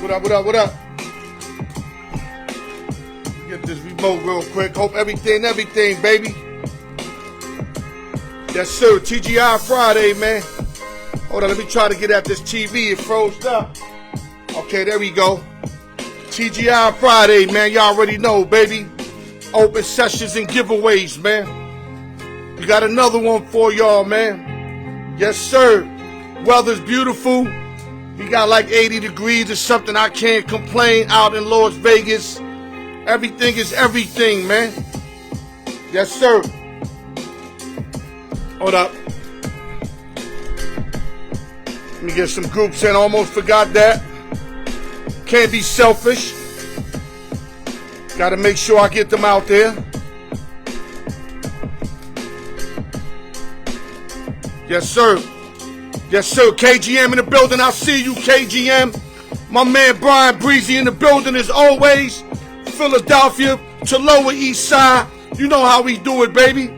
What up, what up, what up? Get this remote real quick. Hope everything, baby. Yes, sir. TGI Friday, man. Hold on, let me try to get at this TV. It froze up. Okay, there we go. TGI Friday, man. Y'all already know, baby. Open sessions and giveaways, man. We got another one for y'all, man. Yes, sir. Weather's beautiful. We got like 80 degrees or something. I can't complain out in Las Vegas. Everything is everything, man. Yes, sir. Hold up. Let me get some groups in. Almost forgot that. Can't be selfish. Got to make sure I get them out there. Yes, sir. Yes, sir. KGM in the building. I see you, KGM. My man Brian Breezy in the building as always. Philadelphia to Lower East Side. You know how we do it, baby.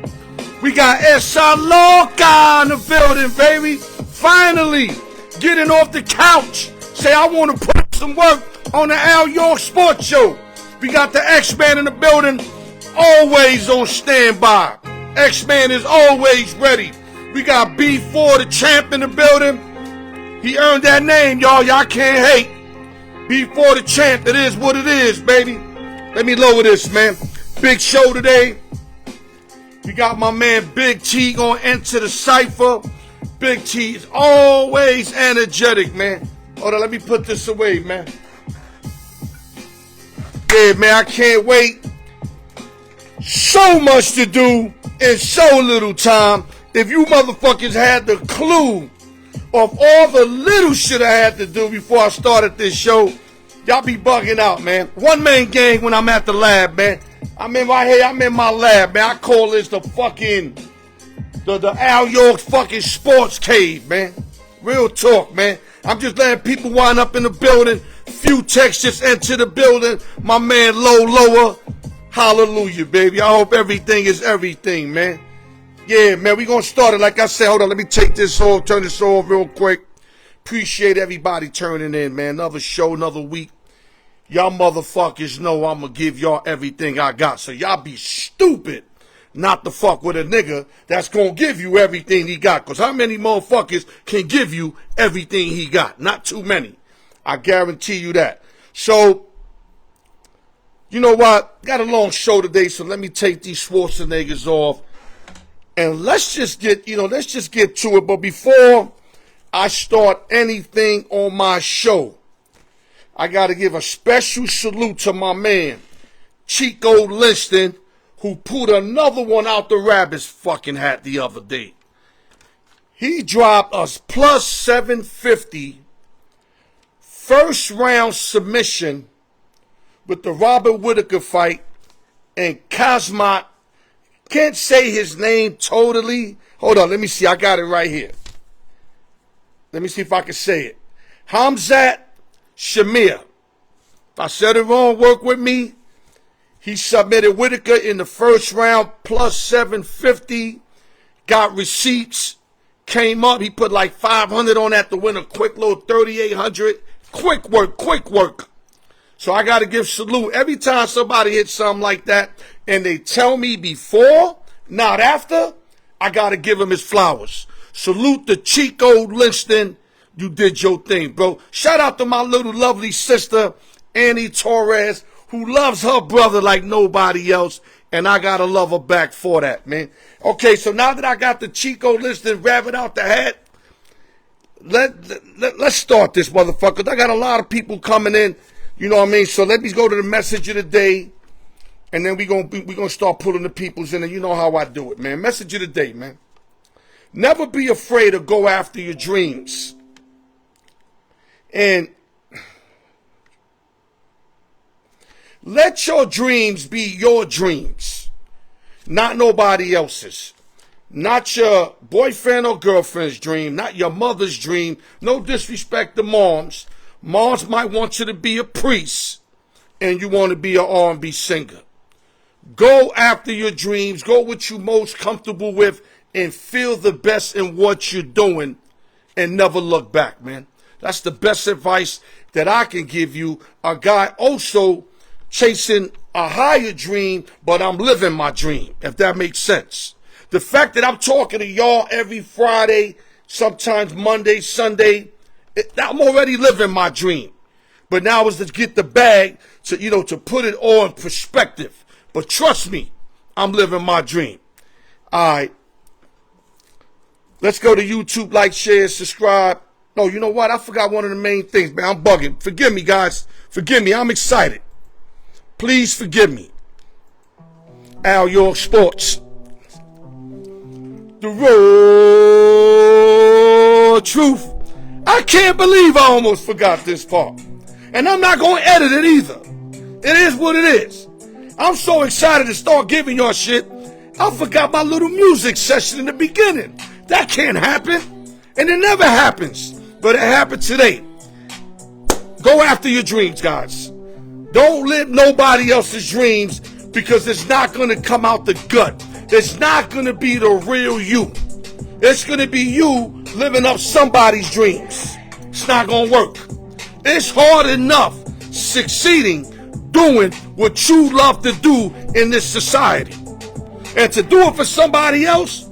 We got Esa Loca in the building, baby. Finally getting off the couch. Say, I want to put some work on the Al York Sports Show. We got the X-Man in the building, always on standby. X-Man is always ready. We got B4, the champ, in the building. He earned that name, y'all. Y'all can't hate. B4, the champ. It is what it is, baby. Let me lower this, man. Big show today. We got my man Big T going to enter the cypher. Big T is always energetic, man. Hold on, let me put this away, man. Yeah, man, I can't wait. So much to do in so little time. If you motherfuckers had the clue of all the little shit I had to do before I started this show, y'all be bugging out, man. One man gang when I'm at the lab, man. I'm in my lab, man. I call this the fucking, the Al York fucking sports cave, man. Real talk, man. I'm just letting people wind up in the building. Few texts just enter the building. My man Lower. Hallelujah, baby. I hope everything is everything, man. Yeah, man, we gonna start it. Like I said, hold on, let me take this off, turn this off real quick. Appreciate everybody turning in, man. Another show, another week. Y'all motherfuckers know I'm gonna give y'all everything I got. So y'all be stupid not to fuck with a nigga that's gonna give you everything he got. Cause how many motherfuckers can give you everything he got? Not too many. I guarantee you that. So, you know what? Got a long show today, so let me take these Schwarzeneggers off. And let's just get to it. But before I start anything on my show, I got to give a special salute to my man, Chico Liston, who pulled another one out the rabbit's fucking hat the other day. He dropped us plus 750 first round submission with the Robert Whittaker fight, and Kazmat, can't say his name totally. Hold on, let me see. I got it right here. Let me see if I can say it. Hamzat Shamir. If I said it wrong, work with me. He submitted Whittaker in the first round, plus 750. Got receipts. Came up. He put like 500 on that to win a quick little 3,800. Quick work. So I got to give salute. Every time somebody hits something like that and they tell me before, not after, I got to give him his flowers. Salute to Chico Liston. You did your thing, bro. Shout out to my little lovely sister, Annie Torres, who loves her brother like nobody else, and I got to love her back for that, man. Okay, so now that I got the Chico Liston rabbit out the hat, let's start this motherfucker. I got a lot of people coming in. You know what I mean? So let me go to the message of the day, and then we gonna start pulling the peoples in, and you know how I do it, man. Message of the day, man. Never be afraid to go after your dreams. And let your dreams be your dreams, not nobody else's. Not your boyfriend or girlfriend's dream, not your mother's dream. No disrespect to moms. Moms might want you to be a priest and you want to be an R&B singer. Go after your dreams. Go what you're most comfortable with and feel the best in what you're doing and never look back, man. That's the best advice that I can give you. A guy also chasing a higher dream, but I'm living my dream, if that makes sense. The fact that I'm talking to y'all every Friday, sometimes Monday, Sunday, I'm already living my dream. But now is to get the bag to put it all in perspective. But trust me, I'm living my dream. All right. Let's go to YouTube, like, share, subscribe. No, you know what? I forgot one of the main things, man. I'm bugging. Forgive me, guys. Forgive me. I'm excited. Please forgive me. Al York Sports. The raw truth. I can't believe I almost forgot this part. And I'm not going to edit it either. It is what it is. I'm so excited to start giving y'all shit. I forgot my little music session in the beginning. That can't happen. And it never happens. But it happened today. Go after your dreams, guys. Don't live nobody else's dreams, because it's not going to come out the gut. It's not going to be the real you. It's going to be you living up somebody's dreams. It's not going to work. It's hard enough succeeding doing what you love to do in this society. And to do it for somebody else,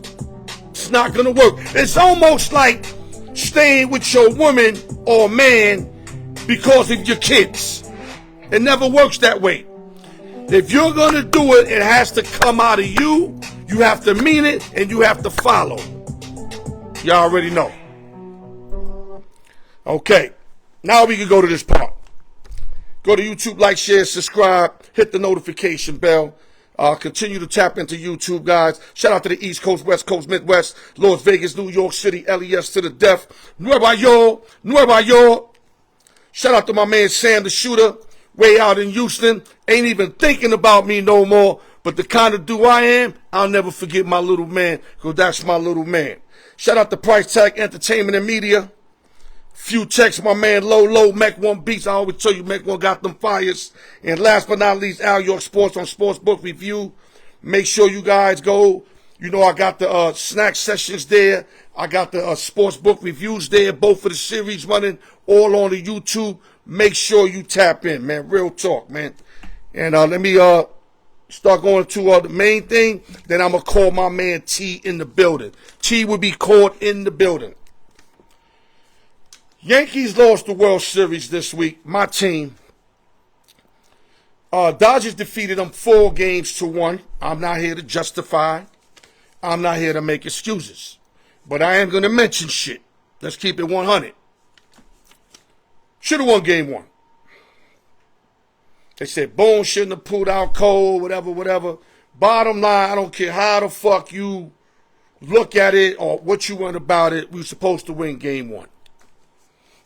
it's not going to work. It's almost like staying with your woman or man because of your kids. It never works that way. If you're going to do it, it has to come out of you. You have to mean it, and you have to follow. Y'all already know. Okay. Now we can go to this part. Go to YouTube, like, share, subscribe, hit the notification bell. Continue to tap into YouTube, guys. Shout out to the East Coast, West Coast, Midwest, Las Vegas, New York City, LES to the death. Nueva York. Shout out to my man Sam the Shooter, way out in Houston. Ain't even thinking about me no more. But the kind of dude I am, I'll never forget my little man, because that's my little man. Shout out to Price Tag Entertainment and Media. Few texts, my man Low, Mac 1 Beats. I always tell you, Mac 1 got them fires. And last but not least, Al York Sports on Sportsbook Review. Make sure you guys go. You know, I got the snack sessions there. I got the Sportsbook Reviews there. Both of the series running all on the YouTube. Make sure you tap in, man. Real talk, man. And let me start going to the main thing. Then I'm going to call my man T in the building. T will be called in the building. Yankees lost the World Series this week. My team. Dodgers defeated them 4-1. I'm not here to justify. I'm not here to make excuses. But I am going to mention shit. Let's keep it 100. Should have won game 1. They said Boone shouldn't have pulled out cold, whatever. Bottom line, I don't care how the fuck you look at it or what you want about it. We were supposed to win game 1.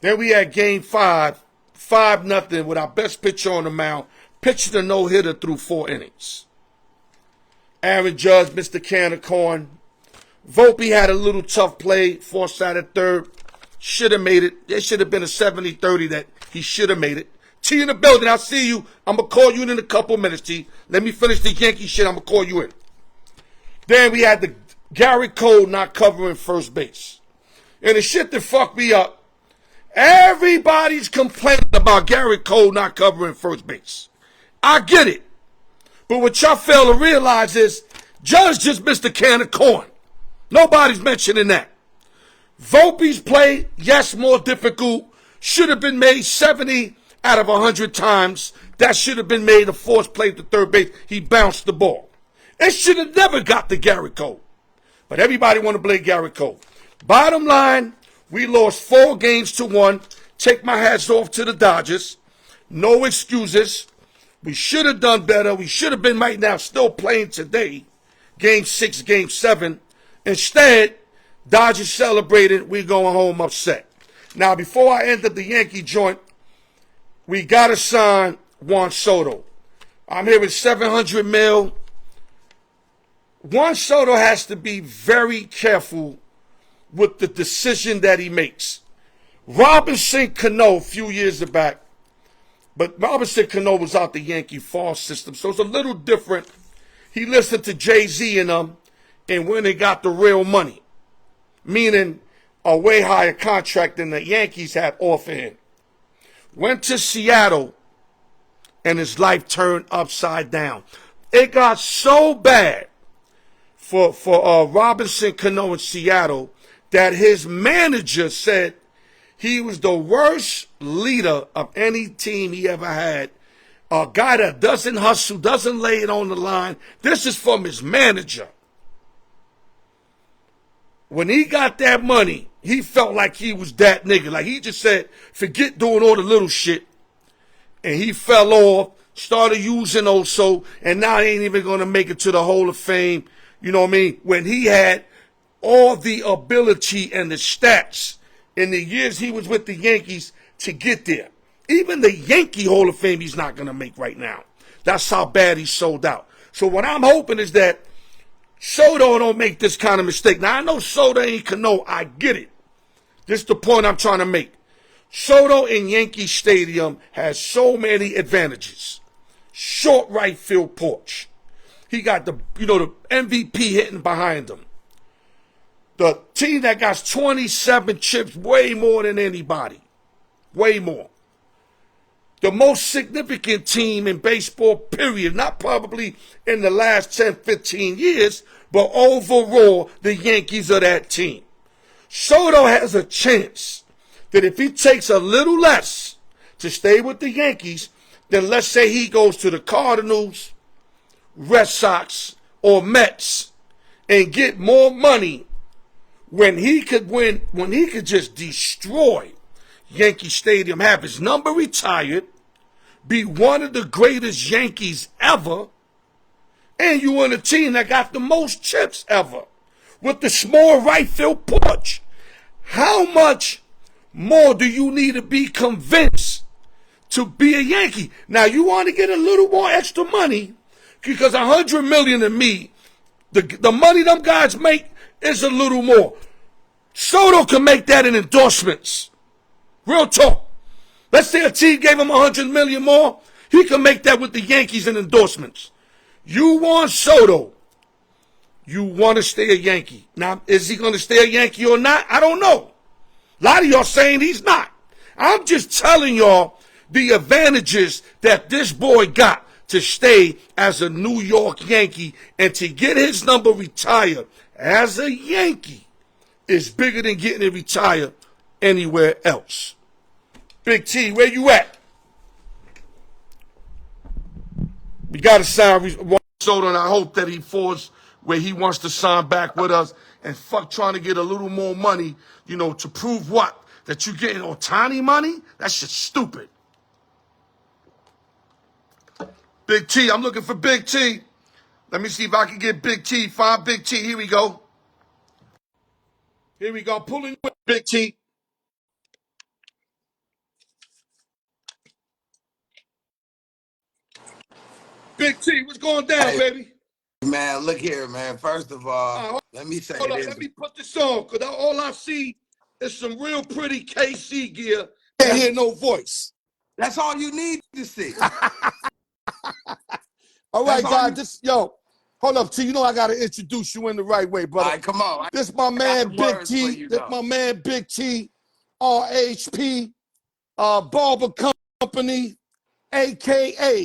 Then we had game 5, 5-0 with our best pitcher on the mound, pitched a no-hitter through 4 innings. Aaron Judge missed the can of corn. Volpe had a little tough play, forced out at third. Should have made it. There should have been a 70-30 that he should have made it. T in the building, I'll see you. I'm going to call you in a couple minutes, T. Let me finish the Yankee shit. I'm going to call you in. Then we had the Gary Cole not covering first base. And the shit that fucked me up, everybody's complaining about Gary Cole not covering first base. I get it. But what y'all fail to realize is Judge just missed a can of corn. Nobody's mentioning that. Volpe's play, yes, more difficult. Should have been made 70 out of 100 times. That should have been made a forced play to third base. He bounced the ball. It should have never got to Gary Cole. But everybody want to blame Gary Cole. Bottom line, we lost 4-1. Take my hats off to the Dodgers. No excuses. We should have done better. We should have been right now still playing today. Game 6, Game 7. Instead, Dodgers celebrated. We're going home upset. Now, before I end up the Yankee joint, we got to sign Juan Soto. I'm hearing $700 million. Juan Soto has to be very careful with the decision that he makes. Robinson Cano a few years back, but Robinson Cano was out the Yankee farm system, so it's a little different. He listened to Jay-Z and them, and when they got the real money, meaning a way higher contract than the Yankees had offered him. Went to Seattle, and his life turned upside down. It got so bad for Robinson Cano in Seattle that his manager said he was the worst leader of any team he ever had. A guy that doesn't hustle, doesn't lay it on the line. This is from his manager. When he got that money, he felt like he was that nigga. Like he just said, forget doing all the little shit. And he fell off, started using also, and now he ain't even going to make it to the Hall of Fame. You know what I mean? When he had all the ability and the stats in the years he was with the Yankees to get there. Even the Yankee Hall of Fame he's not going to make right now. That's how bad he sold out. So what I'm hoping is that Soto don't make this kind of mistake. Now, I know Soto ain't Cano. I get it. This is the point I'm trying to make. Soto in Yankee Stadium has so many advantages. Short right field porch. He got the MVP hitting behind him. The team that got 27 chips, way more than anybody. Way more. The most significant team in baseball, period. Not probably in the last 10, 15 years, but overall, the Yankees are that team. Soto has a chance that if he takes a little less to stay with the Yankees, then let's say he goes to the Cardinals, Red Sox, or Mets and get more money when he could win, when he could just destroy Yankee Stadium, have his number retired, be one of the greatest Yankees ever, and you won a team that got the most chips ever with the small right field porch. How much more do you need to be convinced to be a Yankee? Now, you want to get a little more extra money because $100 million to me, the money them guys make is a little more. Soto can make that in endorsements. Real talk. Let's say a team gave him $100 million more. He can make that with the Yankees in endorsements. You want Soto. You want to stay a Yankee. Now, is he going to stay a Yankee or not? I don't know. A lot of y'all saying he's not. I'm just telling y'all the advantages that this boy got to stay as a New York Yankee and to get his number retired as a Yankee is bigger than getting it retired anywhere else. Big T, where you at? We got to sign Soto, and I hope that he falls where he wants to sign back with us and fuck trying to get a little more money, to prove what? That you getting Ohtani money? That shit's stupid. Big T, I'm looking for Big T. Let me see if I can get Big T. Find Big T. Here we go. Here we go. Pulling with Big T. Big T, what's going down, Hey, baby? man, look here, man. First of all, let me say hold this. on, let me put this on, because all I see is some real pretty KC gear. Can't hear no voice. That's all you need to see. All right, guys, hold up, T. I got to introduce you in the right way, brother. All right, come on. This my man, Big T. This my man, Big T. RHP, Barber Company, a.k.a.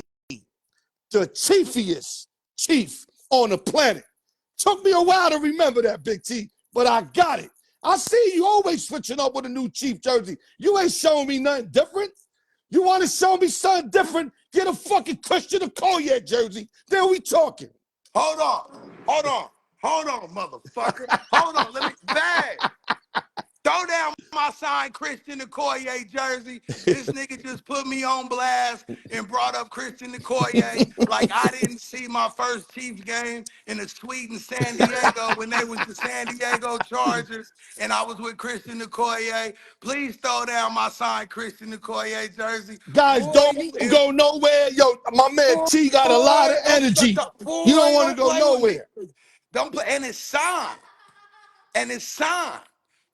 the chiefiest chief on the planet. Took me a while to remember that, Big T, but I got it. I see you always switching up with a new Chief jersey. You ain't showing me nothing different. You want to show me something different? Get a fucking Christian Okoye jersey. Then we talking. Hold on, motherfucker. Hold on, let me bang. Throw down my signed Christian Okoye jersey. This nigga just put me on blast and brought up Christian Okoye like I didn't see my first Chiefs game in the suite in San Diego when they was the San Diego Chargers and I was with Christian Okoye. Please throw down my signed Christian Okoye jersey. Guys, don't go nowhere. Yo, my man T got a lot of energy. You don't want to go nowhere. Don't play, and it's signed.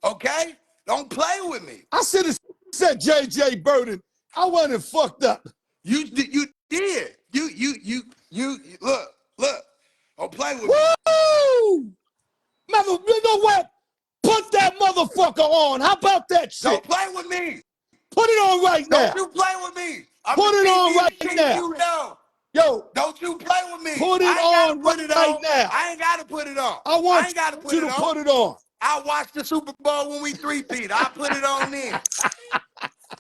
Okay? Don't play with me. I should have said J.J. Burden. I wasn't fucked up. You did. You look. Don't play with me. Woo! You know what? Put that motherfucker motherfucker on. How about that Don't shit? play with me. Put it on right now. Don't you play with me. I'm Put the it on TV's right chief, now. you know. Yo, Don't you play with me. put it I ain't got to on put it right on. now. I ain't got to put it on. I I want ain't got to put you it to on. put it on. I watched the Super Bowl when we three-peat. I put it on then.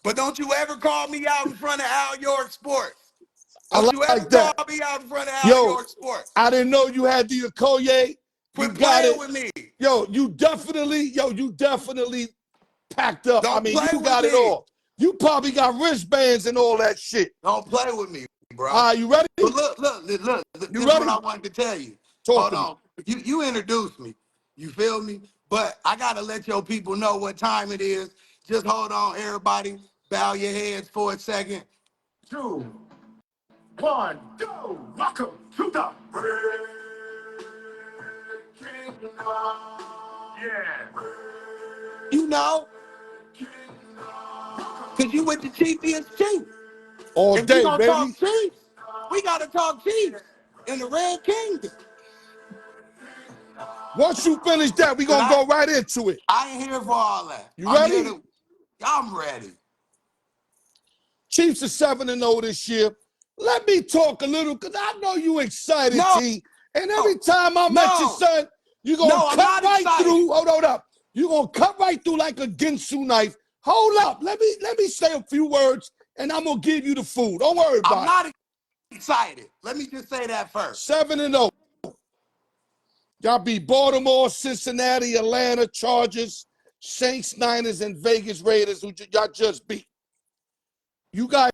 But don't you ever call me out in front of Al York Sports. I Don't you ever like call that. me out in front of Al Yo, York Sports. I didn't know you had the Okoye. You Quit got playing it. with me. Yo, you definitely packed up. I Don't mean, play you with got it me. all. You probably got wristbands and all that shit. Don't play with me, bro. All right, you ready? But look, You this is what ready? I wanted to tell you. Talk Hold to me. on. You introduced me. You feel me? But I gotta let your people know what time it is. Just hold on, everybody. Bow your heads for a second. 2, 1, go! Welcome to the yeah. You know, cause you with the Chiefs Chief. All If we day, gonna baby. talk Chiefs, we gotta talk Chiefs in the Red Kingdom. Once you finish that, we gonna go right into it. I ain't here for all that. You I'm here ready? to. I'm ready. Chiefs are 7-0 this year. Let me talk a little, because I know you excited, No, T. And every time I'm at your no, son, you're going to no. I'm cut not right excited. through. Hold up. You're going to cut right through like a Ginsu knife. Hold up. Let me say a few words, and I'm going to give you the food. Don't worry about I'm not excited. Let me just say that it. first. 7-0. Y'all beat Baltimore, Cincinnati, Atlanta, Chargers, Saints, Niners, and Vegas Raiders, who y'all just beat. You guys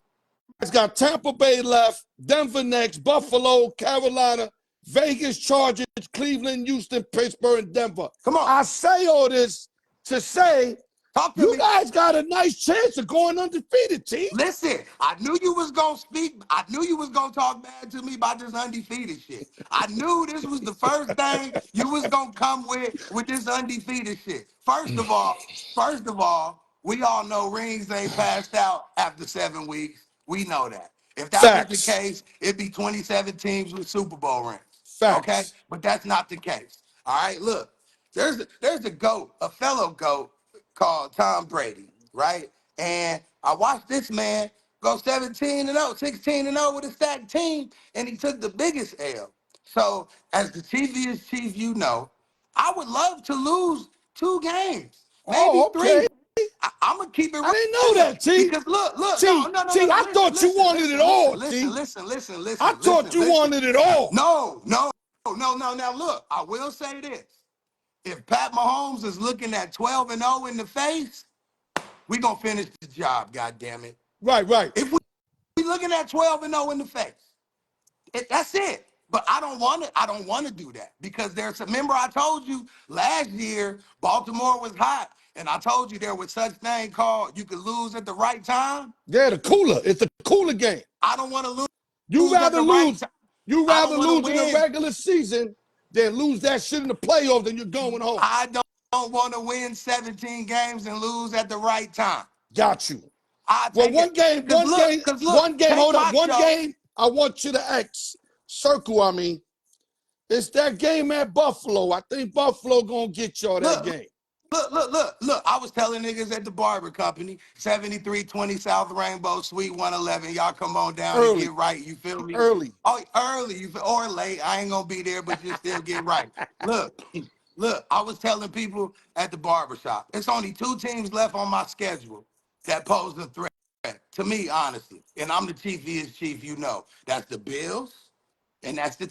got Tampa Bay left, Denver next, Buffalo, Carolina, Vegas, Chargers, Cleveland, Houston, Pittsburgh, and Denver. Come on. I say all this to say Talk to you me. guys got a nice chance of going undefeated, T. Listen, I knew you was gonna speak. I knew you was gonna talk bad to me about this undefeated shit. I knew this was the first thing you was gonna come with this undefeated shit. First of all, we all know rings ain't passed out after 7 weeks. We know that. If that was the Facts. case, it'd be 27 teams with Super Bowl rings. Okay, Facts. but that's not the case. All right, look, there's a goat, a fellow goat called Tom Brady, right? And I watched this man go 17-0, 16-0 with a stacked team, and he took the biggest L. So, as the chief chief, you know, I would love to lose 2 games, maybe Oh, okay. 3. I'm gonna keep it I didn't know real that, T. because look, T, T, I thought you wanted it all, T. I thought you listen. wanted it all. No. Now look, I will say this: if Pat Mahomes is looking at 12-0 in the face, we gonna finish the job. God damn it! Right. If we looking at 12-0 in the face, that's it. But I don't want to. I don't want to do that because there's. Remember, I told you last year Baltimore was hot, and I told you there was such thing called you could lose at the right time. Yeah, the cooler. It's the cooler game. I don't want to You lose at rather the right lose. time. You I rather don't want to lose in the win. regular season than lose that shit in the playoffs. Then you're going home. I don't want to win 17 games and lose at the right time. Got you. I Well, take it. Cause look, take Hold up. my One show. game, I want you to circle, it's that game at Buffalo. I think Buffalo gonna get y'all that Look, game. look. I was telling niggas at the barber company, 7320 South Rainbow, Suite 111. Y'all come on down and Early. get right. You feel me? Early. Oh, early, or late. I ain't gonna be there, but you still get right. Look, I was telling people at the barbershop, it's only 2 teams left on my schedule that pose a threat to me, honestly. And I'm the chief is chief, you know. That's the Bills and that's the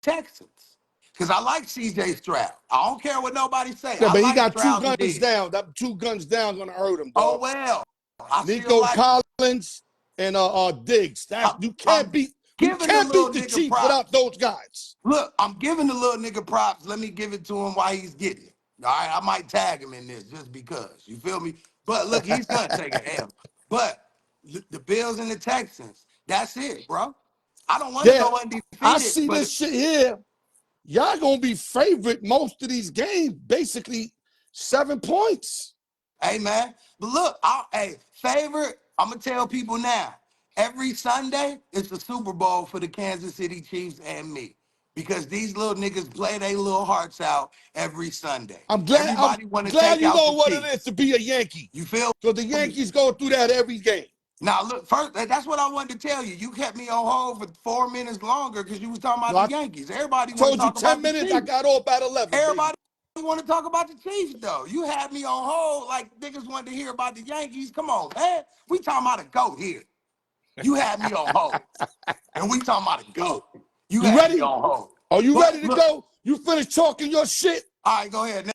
Texans. Because I like CJ Stroud. I don't care what nobody say. Yeah, I but he like got 2 Stroud to guns dig. down. That 2 guns down gonna hurt him, Oh, dog. well. I still Nico like him. Collins and Diggs. That's you I'm can't beat giving the little the nigga Chiefs without props. those guys. Look, I'm giving the little nigga props. Let me give it to him while he's getting it. All right, I might tag him in this just because. You feel me? But look, he's gonna take a L. But the Bills and the Texans, that's it, bro. I don't want to Yeah, go I undefeated, see but this shit here. Y'all gonna be favorite most of these games, basically 7 points. hey man. But look, favorite. I'm gonna tell people now. Every Sunday, it's the Super Bowl for the Kansas City Chiefs and me. because these little niggas play their little hearts out every Sunday. I'm glad Want to take you out know the what it is Chiefs. to be a Yankee. You feel Because the me? Yankees go through that every game. Now, look, first, that's what I wanted to tell you. You kept me on hold for 4 minutes longer because you was talking about No, the I Yankees. Everybody want to told you talk 10 about the minutes, I Chiefs. got all about 11, baby. Everybody want to talk about the Chiefs, though. You had me on hold like niggas wanted to hear about the Yankees. Come on, man. We talking about a GOAT here. You had me on hold. And we talking about a GOAT. You You had me ready? on hold. Are you But ready to look, go? You finished talking your shit? all right, go ahead.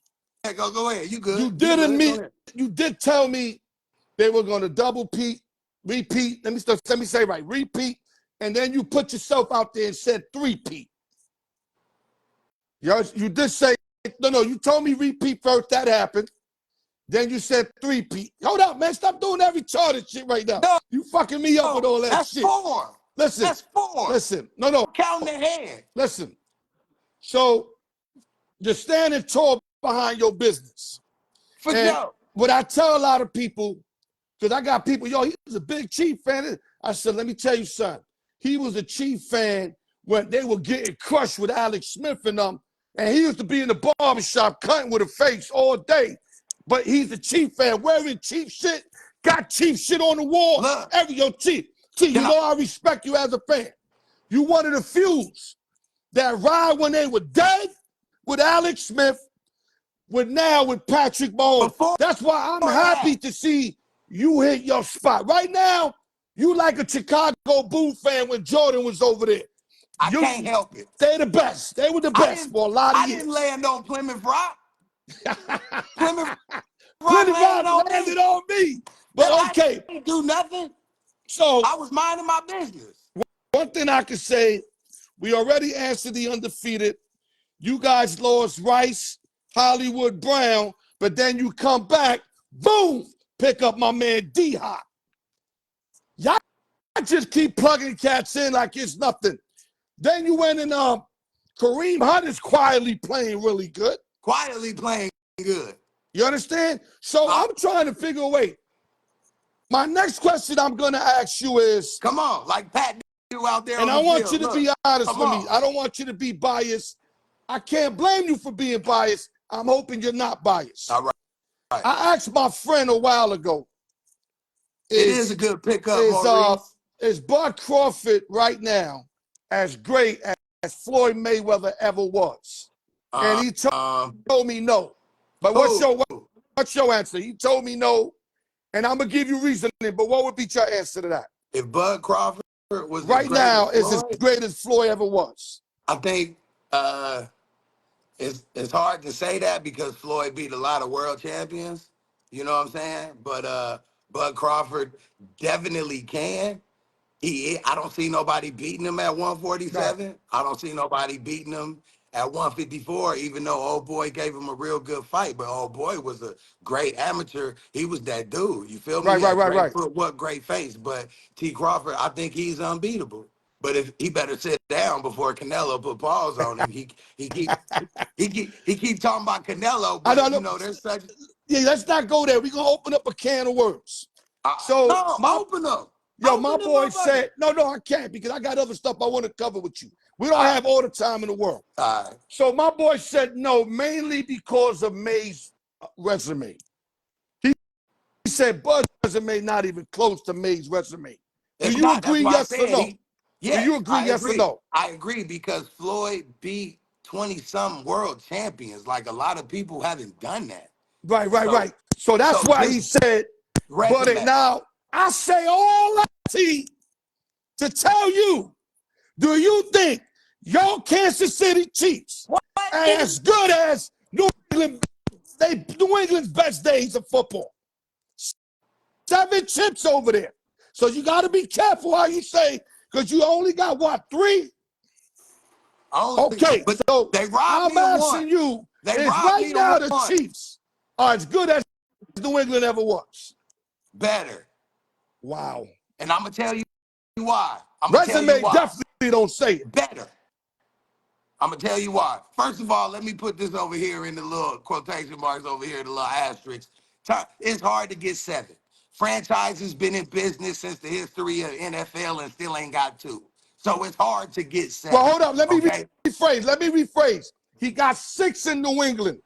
Go ahead. You good. You You did good. Go admit, ahead. you did tell me they were going to repeat. Let me say right, repeat. And then you put yourself out there and said three-peat. You did say, no, you told me repeat first. That happened. Then you said three-peat. Hold up, man. Stop doing that retarded shit right now. No, You fucking me up with all that that's shit. four. Listen. That's four. Listen. No. Counting ahead. Listen. So you're standing tall behind your business. For And sure. what I tell a lot of people, because I got people, he was a big Chief fan. I said, let me tell you something. He was a Chief fan when they were getting crushed with Alex Smith and them. And he used to be in the barbershop cutting with a face all day. But he's a Chief fan, wearing Chief shit, got Chief shit on the wall. Look. Chief, you know I respect you as a fan. You one of the few that ride when they were dead with Alex Smith, with Patrick Mahomes. That's why I'm happy to see you hit your spot. Right now, you like a Chicago Bulls fan when Jordan was over there. I can't help it. They're the best. They were the best for a lot of years. I didn't land on Plymouth Rock. Plymouth Rock landed on me. But okay. I didn't do nothing. So I was minding my business. One thing I can say, we already answered the undefeated. You guys lost Rice, Hollywood Brown, but then you come back, boom, pick up my man D-Hop. Y'all just keep plugging cats in like it's nothing. Then you went and Kareem Hunt is quietly playing really good. Quietly playing good. You understand? So I'm trying to figure a way. My next question I'm going to ask you is, come on, like Pat do out there and on the I field. want you to be honest with me. I don't want you to be biased. I can't blame you for being biased. I'm hoping you're not biased. All right. I asked my friend a while ago. It is a good pickup, Maurice. Is Bud Crawford right now as great as Floyd Mayweather ever was? And he told me no. But what's your answer? He told me no, and I'm gonna give you reasoning. But what would be your answer to that? If Bud Crawford was right now is as great as Floyd ever was, I think it's hard to say that because Floyd beat a lot of world champions. You know what I'm saying? But Bud Crawford definitely can. I don't see nobody beating him at 147. Right. I don't see nobody beating him at 154, even though old boy gave him a real good fight. But old boy was a great amateur. He was that dude. You feel me? Right. Footwork, great face. But T. Crawford, I think he's unbeatable. But if he better sit down before Canelo put paws on him, he keep talking about Canelo. But I don't know. There's such. Yeah, let's not go there. We're gonna open up a can of worms. Open up. Yo, my boy said, no, I can't because I got other stuff I want to cover with you. We don't have all the time in the world. So my boy said no, mainly because of May's resume. He said Bud's resume not even close to May's resume. Do you agree, yes or no? Yes, do you agree, yes or no? I agree because Floyd beat 20-something world champions. Like a lot of people haven't done that. Right. So that's why he said, but now I say all that to tell you, do you think your Kansas City Chiefs are as good as New England's best days of football? 7 chips over there. So you got to be careful how you say, because you only got, what, 3? Okay, but so I'm asking you, is right now the Chiefs are as good as New England ever was? Better. Wow. And I'm going to tell you why. Resume definitely don't say it. Better. I'm going to tell you why. First of all, let me put this over here in the little quotation marks over here, the little asterisks. It's hard to get 7. Franchise has been in business since the history of NFL and still ain't got 2. So it's hard to get 7. Well, hold up. Let me Okay? rephrase. He got 6 in New England.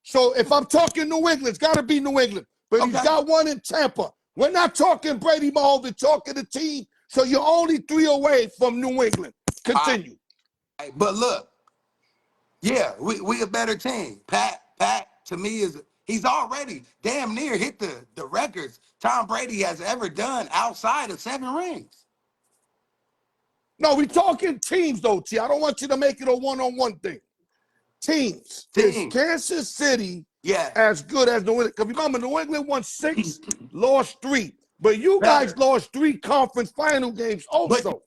So if I'm talking New England, it's got to be New England. But he's got 1 in Tampa. We're not talking Brady Mahomes. We're talking the team. So you're only 3 away from New England. Continue. But look, yeah, we a better team. Pat, to me, he's already damn near hit the records Tom Brady has ever done outside of 7 rings. No, we talking teams, though, T. I don't want you to make it a one-on-one thing. Teams. Is Kansas City as good as New England? Because remember, New England won 6, lost 3. But you guys lost 3 conference final games also. But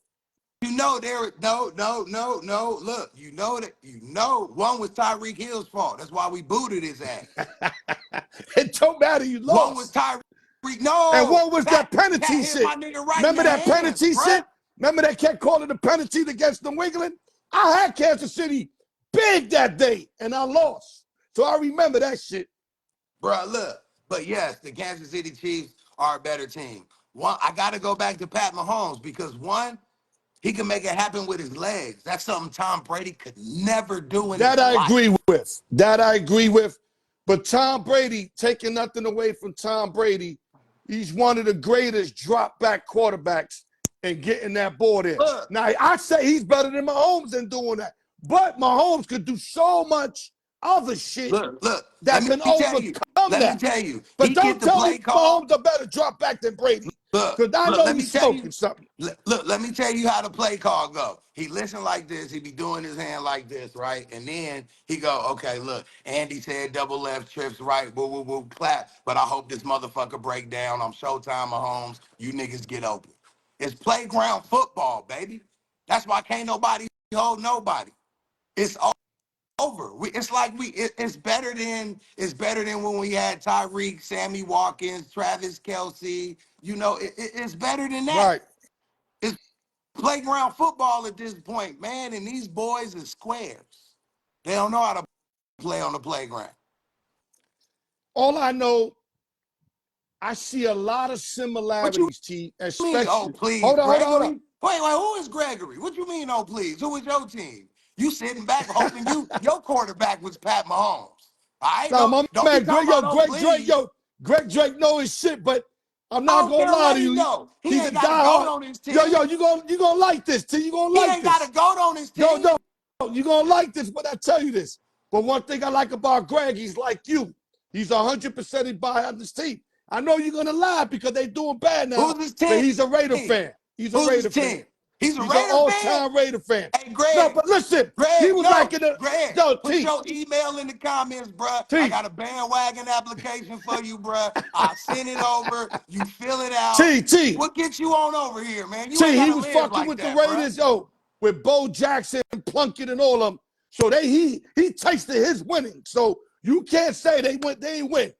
you know no. Look, you know one was Tyreek Hill's fault. That's why we booted his ass. It don't matter. You lost. One was Tyreek. No. And what was that penalty shit? Remember that penalty shit? Remember they kept calling the penalty against New England? I had Kansas City big that day, and I lost. So I remember that shit. Bro, look. But yes, the Kansas City Chiefs are a better team. One, I got to go back to Pat Mahomes because one, he can make it happen with his legs. That's something Tom Brady could never do in his life. That I agree with. That I agree with. But Tom Brady, taking nothing away from Tom Brady, he's one of the greatest drop-back quarterbacks and getting that ball there. Now, I say he's better than Mahomes in doing that. But Mahomes could do so much other shit that can overcome that. Let me tell you. But don't tell me Mahomes a better drop-back than Brady. Because I know he's smoking something. Look, let me tell you how the play call go. He listen like this. He be doing his hand like this, right? And then he go, okay, look, Andy said double left, trips right, woo, woo, woo, clap. But I hope this motherfucker break down. I'm Showtime Mahomes. You niggas get open. It's playground football, baby. That's why can't nobody hold nobody. It's over. It's like it's better than when we had Tyreek, Sammy Watkins, Travis Kelce. You know, it's better than that. Right. It's playground football at this point, man. And these boys are squares. They don't know how to play on the playground. All I know, I see a lot of similarities, T. Especially. Oh, please, hold on. Wait, who is Gregory? What you mean, oh, please? Who is your team? You sitting back hoping your quarterback was Pat Mahomes. All right? No, my man, Greg Drake know his shit, but I'm not gonna lie to you. He ain't got a goat on his team. You gonna like this, T. You gonna like this. He ain't got a goat on his team. No, you gonna like this, but I tell you this. But one thing I like about Greg, he's like you. He's 100% behind this team. I know you're gonna lie because they doing bad now. Who's his team? But he's a Raider fan. He's a Raider fan. He's an all-time Raider fan. Hey, Greg. No, but listen, he was like in the. Greg, put your email in the comments, bruh. I got a bandwagon application for you, bruh. I'll send it over. You fill it out. What gets you on over here, man? You he was fucking like with the Raiders, with Bo Jackson, Plunkett, and all of them. So he tasted his winning. So you can't say they ain't win.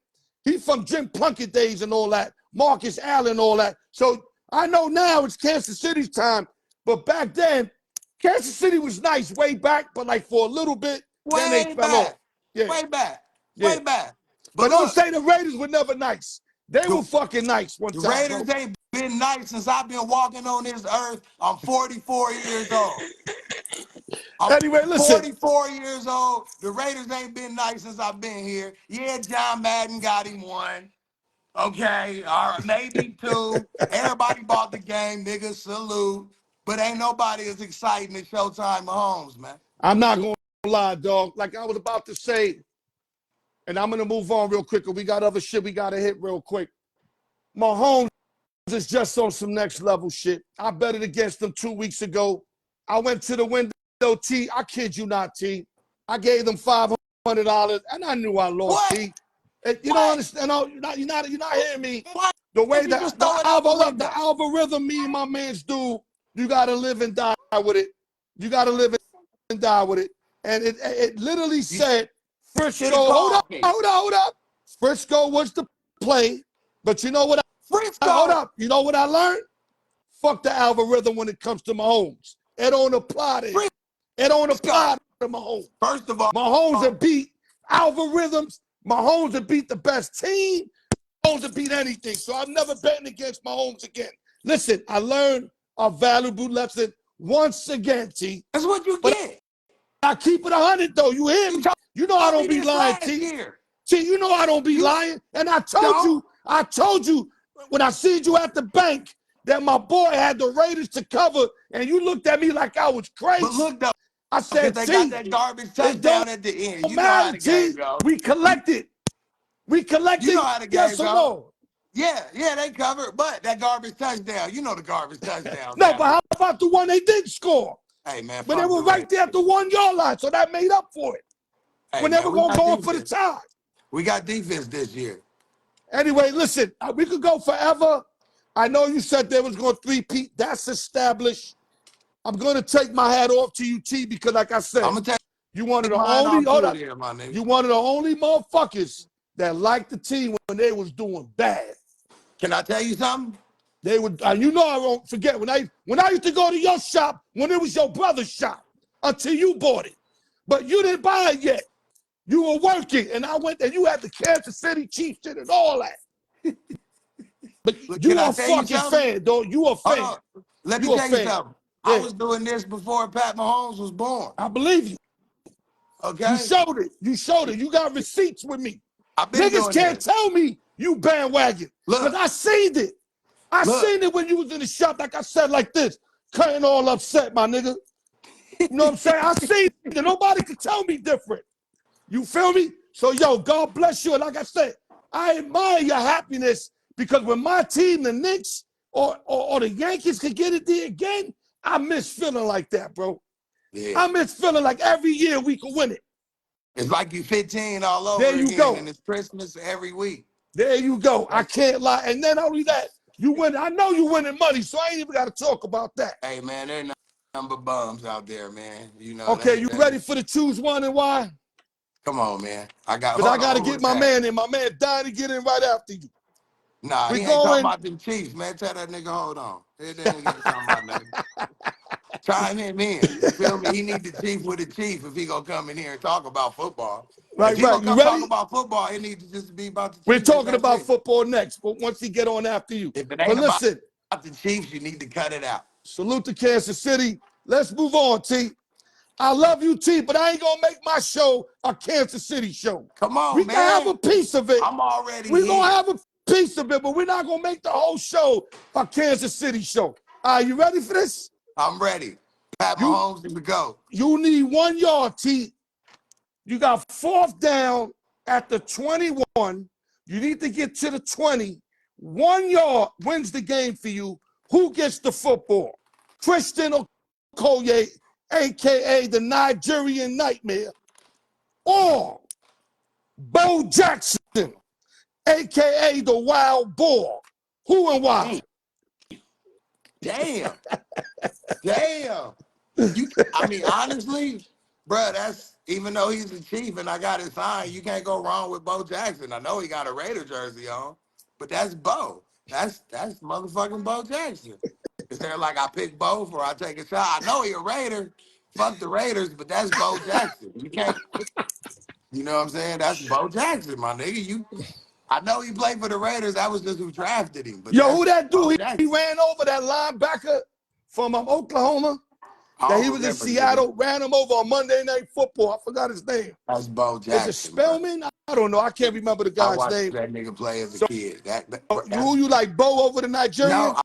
He from Jim Plunkett days and all that, Marcus Allen, all that. So I know now it's Kansas City's time. But back then, Kansas City was nice way back, but like for a little bit, then they fell off. Yeah. Way back. But don't say the Raiders were never nice. They were fucking nice one time. The Raiders ain't been nice since I've been walking on this earth. I'm 44 years old. Anyway, listen. 44 years old. The Raiders ain't been nice since I've been here. Yeah, John Madden got him 1. Okay, all right, maybe 2. Everybody bought the game, niggas, salute. But ain't nobody as exciting as Showtime Mahomes, man. I'm not going to lie, dog. Like I was about to say, and I'm going to move on real quick, because we got other shit we got to hit real quick. Mahomes is just on some next level shit. I bet it against them 2 weeks ago. I went to the window, T. I kid you not, T. I gave them $500, and I knew I lost, what? T. And you don't understand. No, you're not hearing me. What? The way that the algorithm me and my mans do, you got to live and die with it. You got to live and die with it. And it literally said, Frisco, hold up. Frisco was the play. But you know what? Hold up. You know what I learned? Fuck the algorithm when it comes to Mahomes. It don't apply to him. It don't apply to Mahomes. First of all, Mahomes have beat algorithms. Mahomes have beat the best team. Mahomes have beat anything. So I'm never betting against Mahomes again. Listen, I learned a valuable lesson once again, T. That's what you get. I keep it 100 though. You hear me? You know I don't be lying, T. T, you know I don't be lying. And I told you when I seen you at the bank that my boy had the Raiders to cover, and you looked at me like I was crazy. But look though, I said, they T, got that garbage touchdown at the end. You know how the game go. We collected. You know how the game go. No? Yeah, they covered, but that garbage touchdown, you know the garbage touchdown. No, but how about the one they did score? Hey, man, but they were right there at the 1 yard line, so that made up for it. Hey, we're never going to go for the tie. We got defense this year. Anyway, listen, we could go forever. I know you said there was going to three-peat. That's established. I'm going to take my hat off to you, T, because like I said, I'm gonna tell you one of the only you one of the only motherfuckers that liked the team when they was doing bad. Can I tell you something? They would, you know I won't forget when I used to go to your shop when it was your brother's shop until you bought it. But you didn't buy it yet. You were working, and I went there. You had the Kansas City Chiefs shit and all that. But you a fucking fan, though. You a fan. Let me tell you something. Yeah. I was doing this before Pat Mahomes was born. I believe you. Okay. You showed it. You got receipts with me. Niggas can't tell me you bandwagon. Because I seen it. I seen it when you was in the shop, like I said, like this. Cutting all upset, my nigga. You know what I'm saying? I seen it. Nobody could tell me different. You feel me? So, yo, God bless you. And like I said, I admire your happiness because when my team, the Knicks or the Yankees could get it there again, I miss feeling like that, bro. Yeah. I miss feeling like every year we can win it. It's like you 15 all over again, go. And it's Christmas every week. There you go. I can't lie. And then not only that, you win. I know you winning money, so I ain't even got to talk about that. Hey, man, there ain't nothing but bums out there, man. You know. Okay, you ready for the choose one and why? Come on, man. I got to get my man in. My man dying to get in right after you. Nah, he ain't talking about them Chiefs, man. Tell that nigga, hold on. That nigga talking about that. Chime him in. You feel me? He need the chief with the chief if he gonna come in here and talk about football. Right. You ready? Talk about football, it needs to just be about the Chiefs. We're talking about football next, but once he get on after you. If it ain't about the Chiefs, you need to cut it out. Salute to Kansas City. Let's move on, T. I love you, T, but I ain't gonna make my show a Kansas City show. Come on, man. We can have a piece of it. I'm already We're gonna have a piece of it, but we're not gonna make the whole show a Kansas City show. Are you ready for this? I'm ready. Pat Mahomes to go. You need 1 yard, T. You got 4th down at the 21. You need to get to the 20. 1 yard wins the game for you. Who gets the football? Christian Okoye, a.k.a. the Nigerian Nightmare, or Bo Jackson, a.k.a. the Wild Boar. Who and why? Damn. I mean, honestly, bro, that's, even though he's the Chief and I got his sign, you can't go wrong with Bo Jackson. I know he got a Raider jersey on, but that's Bo. That's motherfucking Bo Jackson. Is there like I pick both or I take a shot? I know he a Raider. Fuck the Raiders, but that's Bo Jackson. You can't, you know what I'm saying? That's Bo Jackson, my nigga. I know he played for the Raiders. That was just who drafted him. But who that dude? He ran over that linebacker from Oklahoma. That he was in Seattle, ran him over on Monday Night Football. I forgot his name. That's Bo Jackson. Is it Spellman? Bro. I don't know. I can't remember the guy's name. That nigga play as a kid. Who you like, Bo over the Nigerian? No,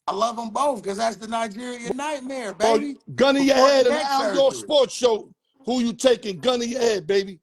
I love them both because that's the Nigerian Nightmare, baby. Gun in your head and outdoor sports show. Who you taking? Gun in your head, baby.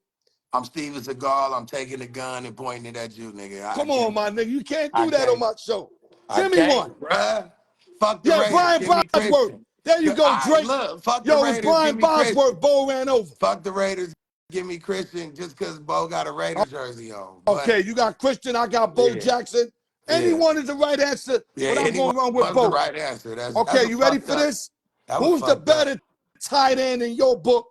I'm Steven Seagal. I'm taking the gun and pointing it at you, nigga. Come on, my nigga. You can't do that on my show. Give me one. Bruh. Fuck the Raiders. Brian Bosworth. There you go, Drake. Look, fuck the Raiders. It's Brian Bosworth. Bo ran over. Fuck the Raiders. Give me Christian just because Bo got a Raiders jersey on. Okay, you got Christian. I got Bo Jackson. Anyone is the right answer. Yeah, but I'm going wrong with Bo. The right answer. Okay, you ready for this? Who's the better tight end in your book?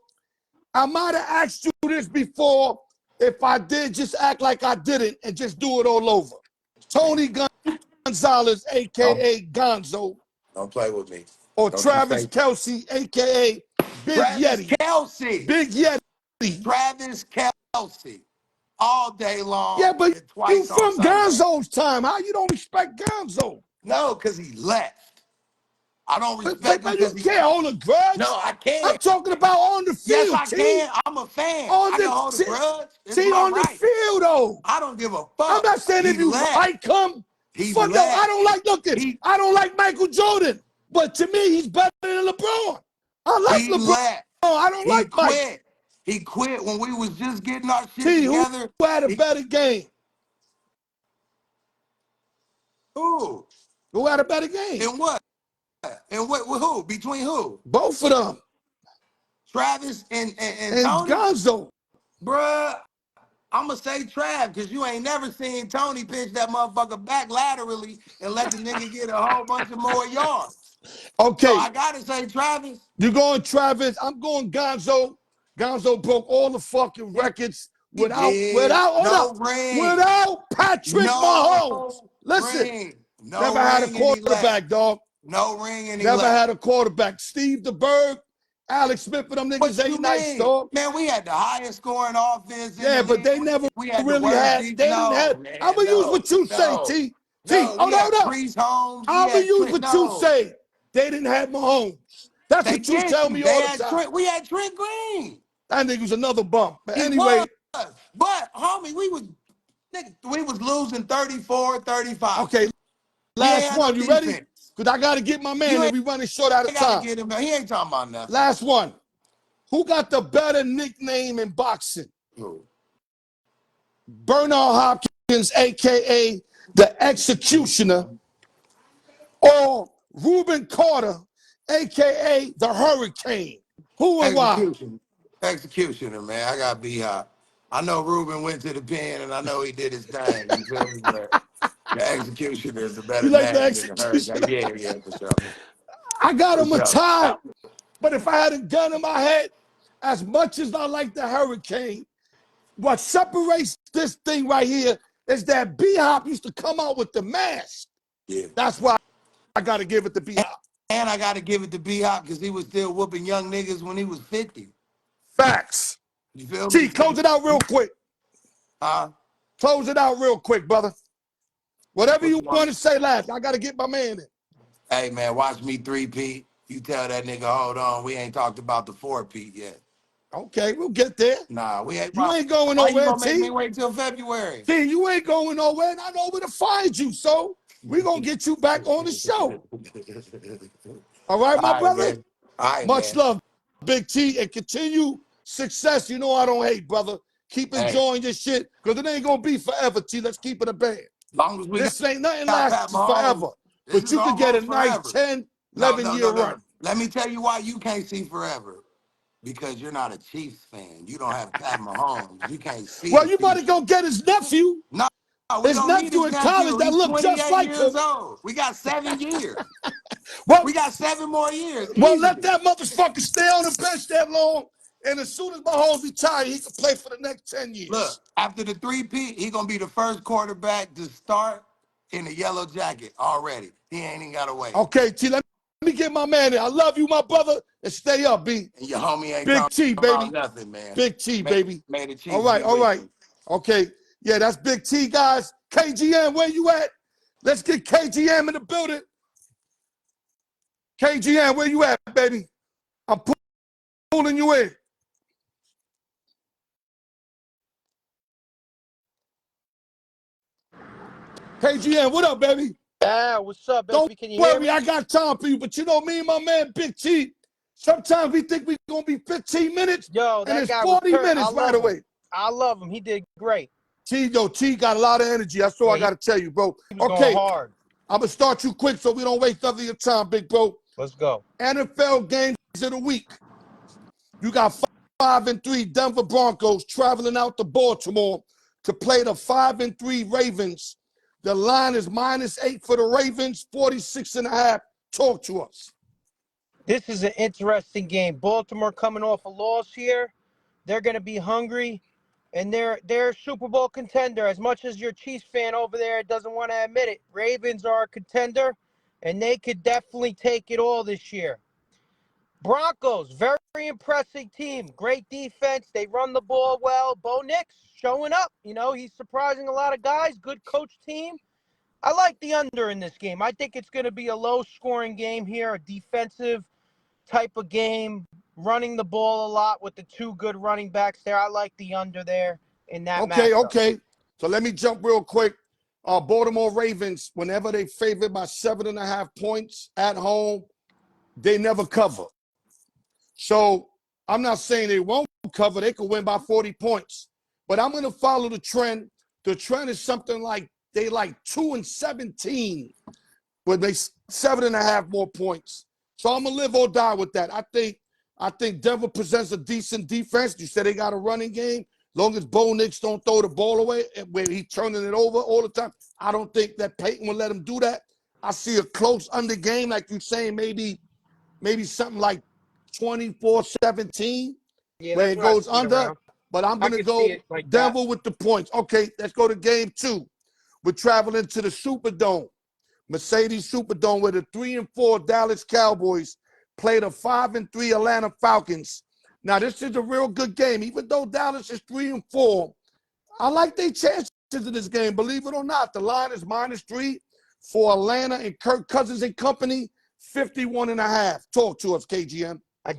I might have asked you this before. If I did, just act like I didn't and just do it all over. Tony Gonzalez, a.k.a. Gonzo. Don't play with me. Or Travis Kelce, a.k.a. Big Yeti. Kelce. Big Yeti. Travis Kelce. All day long. Yeah, but you from Gonzo's time. How you don't respect Gonzo? No, because he left. I don't respect him But because you can't hold a grudge. No, I I'm can't. talking about on the Yes, field, I T. can. I'm a fan. On I the can hold a grudge. It's T my on the right. field, though. I don't give a I'm fuck. not saying He if you left. like him. He Fuck no, I left. don't like I don't like Michael Jordan. But to me, he's better than LeBron. I like He LeBron. left. I don't He like Mike. quit. He quit when we was just getting our shit T, who together. had a better game? Who? Who had a better game? And what? And what? Who? Between who? Both of them. Travis and Tony? Gonzo. Bruh, I'm going to say Trav because you ain't never seen Tony pitch that motherfucker back laterally and let the nigga get a whole bunch of more yards. Okay. So I got to say Travis. You're going Travis. I'm going Gonzo. Gonzo broke all the fucking records without Patrick Mahomes. Listen, never had a quarterback, dog. No ring and he never left. had a quarterback. Steve DeBerg, Alex Smith, for them niggas ain't nice, dog. Man, we had the highest scoring offense in the but they league. never We had really had. They didn't have. I'm gonna use what you say, T. Hold up. Priest Holmes. I'm gonna use what you say. They didn't have Mahomes. That's what you tell me all the time. We had Trent Green. That nigga was another bump. But He anyway. was. But, homie, we was losing 34-35. Okay, last one. You ready? Because I got to get my man and we running short out of time. Get him. He ain't talking about nothing. Last one. Who got the better nickname in boxing? Who? Bernard Hopkins, a.k.a. the Executioner, or Reuben Carter, a.k.a. the Hurricane? Who and why? Executioner, man. I got B-Hop. I know Reuben went to the pen, and I know he did his thing. You feel me? But the Executioner is a better name than the Hurricane. Yeah, for sure. I got him a tie, but if I had a gun in my head, as much as I like the Hurricane, what separates this thing right here is that B-Hop used to come out with the mask. Yeah. That's why I got to give it to B-Hop. And I got to give it to B-Hop because he was still whooping young niggas when he was 50. Facts. You feel me? T, close it out real quick. Close it out real quick, brother. Whatever you want to say last, I got to get my man in. Hey, man, watch me 3-peat. You tell that nigga, hold on, we ain't talked about the 4-peat yet. Okay, we'll get there. Nah, we ain't. You ain't going nowhere, Why you gonna make me wait till February? T, you ain't going nowhere, and I know where to find you, so we gonna get you back on the show. All right, my brother? All right, Much love, Big T, and continue success. You know I don't hate, brother. Keep enjoying your shit, because it ain't gonna be forever, T. Let's keep it a band. Long as we this ain't nothing lasts forever. But you could get a nice 10, 11-year run. Let me tell you why you can't see forever. Because you're not a Chiefs fan. You don't have Pat Mahomes. You can't see. Well, you better go get his nephew. No, his nephew in college that look just like him. Old. We got 7 years. Well, we got 7 more years. Well, let that motherfucker stay on the bench that long. And as soon as Mahomes retires, he can play for the next 10 years. Look, after the 3-peat, he going to be the first quarterback to start in a yellow jacket already. He ain't even got to wait. Okay, T, let me get my man in. I love you, my brother, and stay up, B. And your homie ain't Big T, baby. Nothing, man. Big T, baby. Made it cheap. All right. Okay, yeah, that's Big T, guys. KGM, where you at? Let's get KGM in the building. KGM, where you at, baby? I'm pulling you in. KGM, what up, baby? Yeah, what's up, baby? Don't Can you hear me? I got time for you, but you know me and my man Big T, sometimes we think we're going to be 15 minutes, Yo, and it's 40 minutes right away. I love him. He did great. T got a lot of energy. That's all I got to tell you, bro. He was going hard. I'm going to start you quick so we don't waste other your time, big bro. Let's go. NFL games of the week. You got 5-3 Denver Broncos traveling out to Baltimore to play the 5-3 Ravens. The line is -8 for the Ravens, 46.5. Talk to us. This is an interesting game. Baltimore coming off a loss here. They're going to be hungry, and they're a Super Bowl contender. As much as your Chiefs fan over there doesn't want to admit it, Ravens are a contender, and they could definitely take it all this year. Broncos, very impressive team. Great defense. They run the ball well. Bo Nix showing up. You know, he's surprising a lot of guys. Good coach team. I like the under in this game. I think it's going to be a low-scoring game here, a defensive type of game, running the ball a lot with the two good running backs there. I like the under there in that Okay, matchup. okay. So let me jump real quick. Baltimore Ravens, whenever they favored by 7.5 points at home, they never cover. So I'm not saying they won't cover. They could win by 40 points. But I'm going to follow the trend. The trend is something like they like 2-17 with they 7.5 more points. So I'm going to live or die with that. I think Denver presents a decent defense. You said they got a running game. Long as Bo Nix don't throw the ball away where he's turning it over all the time, I don't think that Peyton will let him do that. I see a close under game, like you're saying, maybe something like 24-17, Yeah, where that's it what I goes see it under. around. But I'm I going to could see go it like that. Denver with the points. Okay, let's go to game 2. We're traveling to the Superdome. Mercedes Superdome, where the 3-4 Dallas Cowboys played a 5-3 Atlanta Falcons. Now, this is a real good game. Even though Dallas is 3-4, I like their chances in this game. Believe it or not, the line is -3 for Atlanta and Kirk Cousins and company, 51.5. Talk to us, KGM. I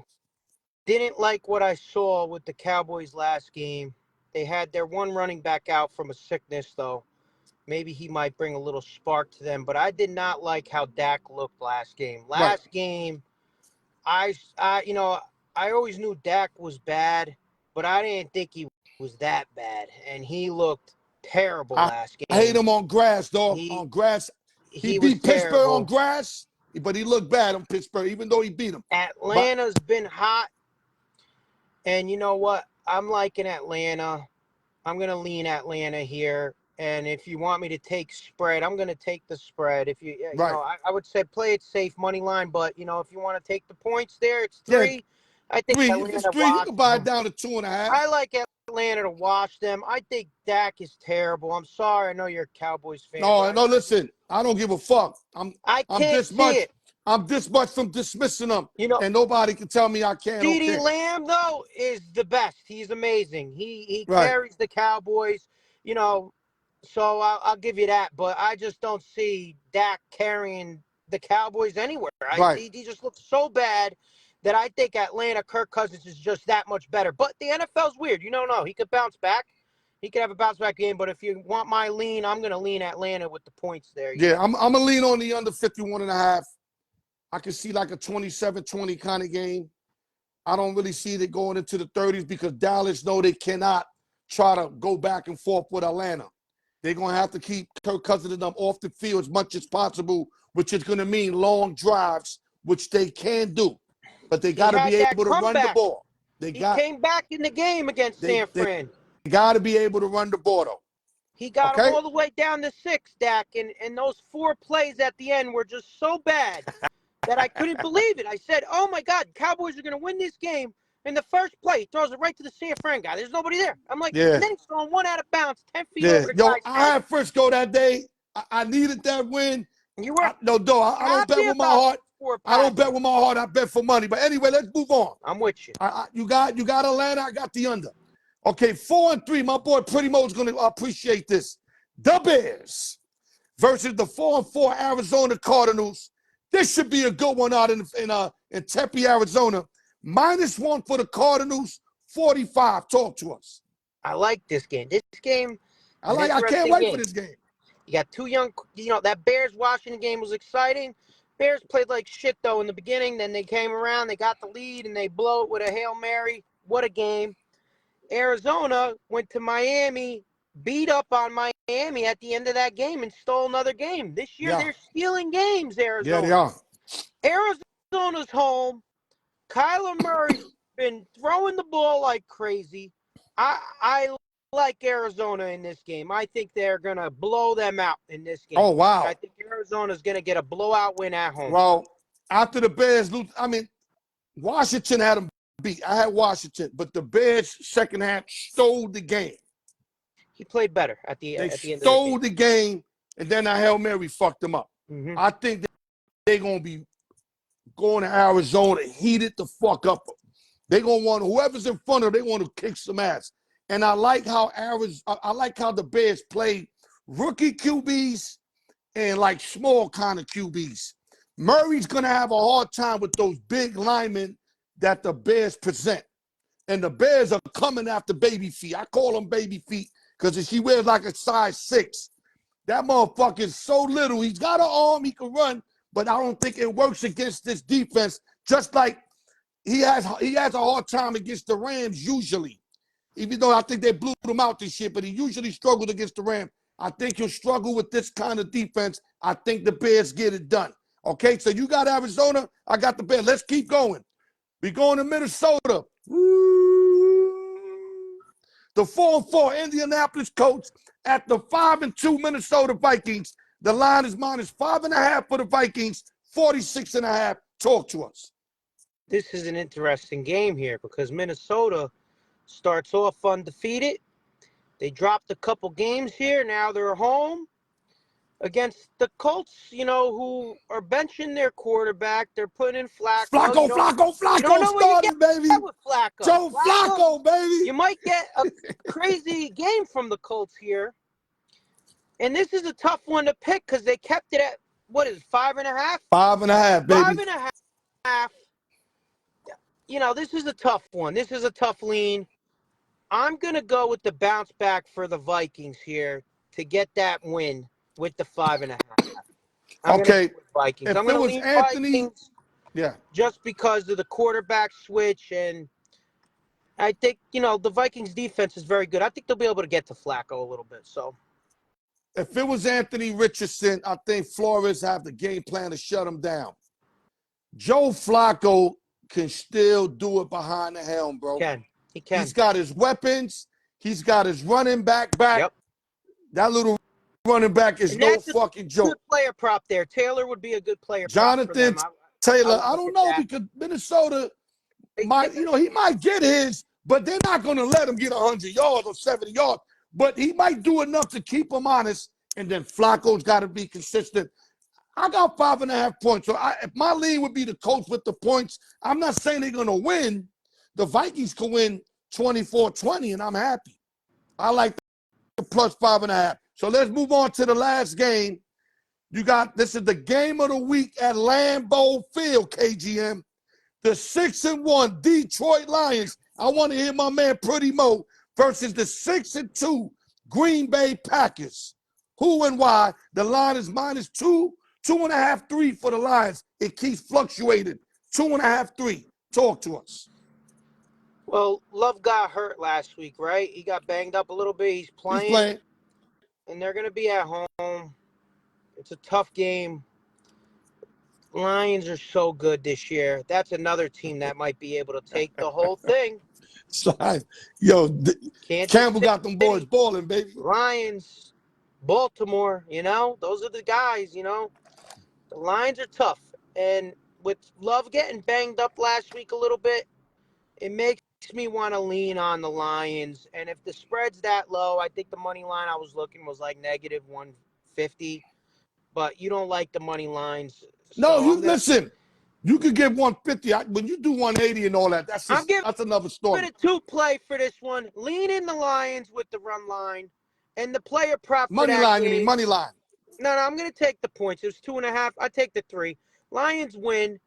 didn't like what I saw with the Cowboys last game. They had their one running back out from a sickness, though. Maybe he might bring a little spark to them, but I did not like how Dak looked last game. Right. Last game, I always knew Dak was bad, but I didn't think he was that bad, and he looked terrible I last hate game. him on grass, dog. He On grass. He he was beat Pittsburgh on terrible. grass, but he looked bad on Pittsburgh, even though he beat him. But Atlanta's been hot, and you know what? I'm liking Atlanta. I'm going to lean Atlanta here. And if you want me to take spread, I'm going to take the spread. If right. I would say play it safe, money line. But, if you want to take the points there, it's Yeah, 3. I think 3. If it's Atlanta 3, you can washes buy it them. down to 2.5. I like Atlanta to wash them. I think Dak is terrible. I'm sorry. I know you're a Cowboys fan, No, but no, listen. I don't give a fuck. I'm I I'm can't this see much. it. I'm this much from dismissing them. You know, And nobody can tell me I can't. CeeDee Okay. Lamb, though, is the best. He's amazing. He Right. carries the Cowboys, you know, so I'll give you that. But I just don't see Dak carrying the Cowboys anywhere. Right. He just looks so bad that I think Atlanta, Kirk Cousins is just that much better. But the NFL's weird. You don't know. He could bounce back. He could have a bounce back game. But if you want my lean, I'm going to lean Atlanta with the points there. Yeah, I'm going to lean on the under 51.5. I can see like a 27-20 kind of game. I don't really see it going into the 30s because Dallas know they cannot try to go back and forth with Atlanta. They're going to have to keep Kirk Cousins and them off the field as much as possible, which is going to mean long drives, which they can do. But they He got to had be that able to run the comeback. ball. He came back in the game against They San Fran. got to be able to run the ball, though. He got him Okay? all the way down to 6, Dak, and those 4 plays at the end were just so bad that I couldn't believe it. I said, oh, my God, Cowboys are going to win this game. In the first play, he throws it right to the San Fran guy. There's nobody there. I'm like, Yeah. and then he's throwing one out of bounds, 10 feet Yeah. over the Yo, guy's I head. had Frisco that day. I needed that win. You were I don't bet happy with my about heart. 4 I don't bet passes. with my heart. I bet for money. But anyway, let's move on. I'm with you. You got Atlanta. I got the under. Okay, 4-3. My boy Pretty Mo's going to appreciate this. The Bears versus the 4-4 Arizona Cardinals. This should be a good one out in Tempe, Arizona. -1 for the Cardinals. 45. Talk to us. I like this game. This game is an I can't interesting wait game. for this game. You got 2 young, that Bears-Washington game was exciting. Bears played like shit, though, in the beginning. Then they came around, they got the lead, and they blow it with a Hail Mary. What a game. Arizona went to Miami, beat up on Miami at the end of that game, and stole another game. This year, Yeah. they're stealing games, Arizona. Yeah, they are. Arizona's home. Kyler Murray's been throwing the ball like crazy. I like Arizona in this game. I think they're going to blow them out in this game. Oh, wow. I think Arizona's going to get a blowout win at home. Well, after the Bears lose, Washington had them beat. I had Washington, but the Bears second half stole the game. He played better at the end of the game. They stole the game, and then a Hail Mary fucked them up. Mm-hmm. I think they're going to be going to Arizona, heated the fuck up. They're going to want whoever's in front of them, they want to kick some ass. And I like how the Bears play rookie QBs and like small kind of QBs. Murray's going to have a hard time with those big linemen that the Bears present. And the Bears are coming after baby feet. I call them baby feet because if she wears like a size 6, that motherfucker is so little. He's got an arm, he can run, but I don't think it works against this defense. Just like he has a hard time against the Rams usually. Even though I think they blew him out this year, but he usually struggled against the Rams. I think he'll struggle with this kind of defense. I think the Bears get it done. Okay, so you got Arizona, I got the Bears. Let's keep going. We're going to Minnesota. The 4-4 Indianapolis Colts at the 5-2 Minnesota Vikings. The line is -5.5 for the Vikings, 46.5. Talk to us. This is an interesting game here because Minnesota starts off undefeated. They dropped a couple games here. Now they're home against the Colts, who are benching their quarterback. They're putting in Flacco. Flacco You don't know what you started, baby. get with Flacco. Joe Flacco, baby. You might get a crazy game from the Colts here. And this is a tough one to pick because they kept it at, 5.5? 5.5, baby. 5.5. This is a tough one. This is a tough lean. I'm going to go with the bounce back for the Vikings here to get that win with the 5.5. Okay. Vikings. If I'm going to it was lean Anthony, Vikings just because of the quarterback switch. And I think, the Vikings defense is very good. I think they'll be able to get to Flacco a little bit. So if it was Anthony Richardson, I think Flores have the game plan to shut him down. Joe Flacco can still do it behind the helm, bro. He can. He's got his weapons. He's got his running back. Yep. That little running back is no fucking joke. Good player prop there. Taylor would be a good player Jonathan prop for them. Taylor, I don't know because Minnesota might, he might get his, but they're not going to let him get 100 yards or 70 yards. But he might do enough to keep him honest, and then Flacco's got to be consistent. I got 5.5 points. So if my lead would be the Colts with the points, I'm not saying they're going to win. The Vikings can win 24-20, and I'm happy. I like the plus 5.5. So let's move on to the last game. This is the game of the week at Lambeau Field, KGM. The 6-1 Detroit Lions. I want to hear my man Pretty Mo versus the 6-2 Green Bay Packers. Who and why? The line is -2, 2.5, 3 for the Lions. It keeps fluctuating. 2.5, 3. Talk to us. Well, Love got hurt last week, right? He got banged up a little bit. He's playing. And they're going to be at home. It's a tough game. Lions are so good this year. That's another team that might be able to take the whole thing. Yo, Campbell got them boys balling, baby. Lions, Baltimore, those are the guys, The Lions are tough. And with Love getting banged up last week a little bit, it makes me want to lean on the Lions. And if the spread's that low, I think the money line I was looking was like -150. But you don't like the money lines. No, listen. You could get 150. When you do 180 and all that, that's another story. I'm going to 2-play for this one. Lean in the Lions with the run line. And the player prop for money that line, game, you mean money line. No, I'm going to take the points. It was 2.5. I take the 3. Lions win.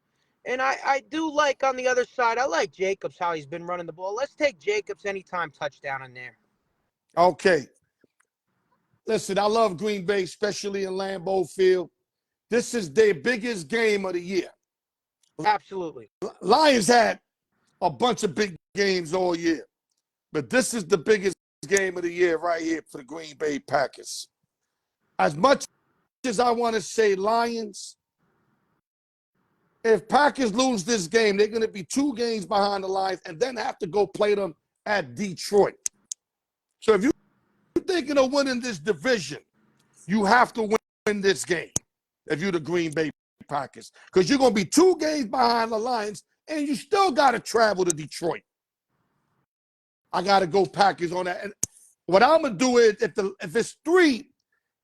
And I do like on the other side, I like Jacobs, how he's been running the ball. Let's take Jacobs anytime touchdown in there. Okay. Listen, I love Green Bay, especially in Lambeau Field. This is their biggest game of the year. Absolutely. Lions had a bunch of big games all year. But this is the biggest game of the year right here for the Green Bay Packers. As much as I want to say Lions, if Packers lose this game, they're going to be 2 games behind the Lions and then have to go play them at Detroit. So if you're thinking of winning this division, you have to win this game if you're the Green Bay Packers. Because you're going to be 2 games behind the Lions and you still got to travel to Detroit. I got to go Packers on that. And what I'm going to do is if it's 3,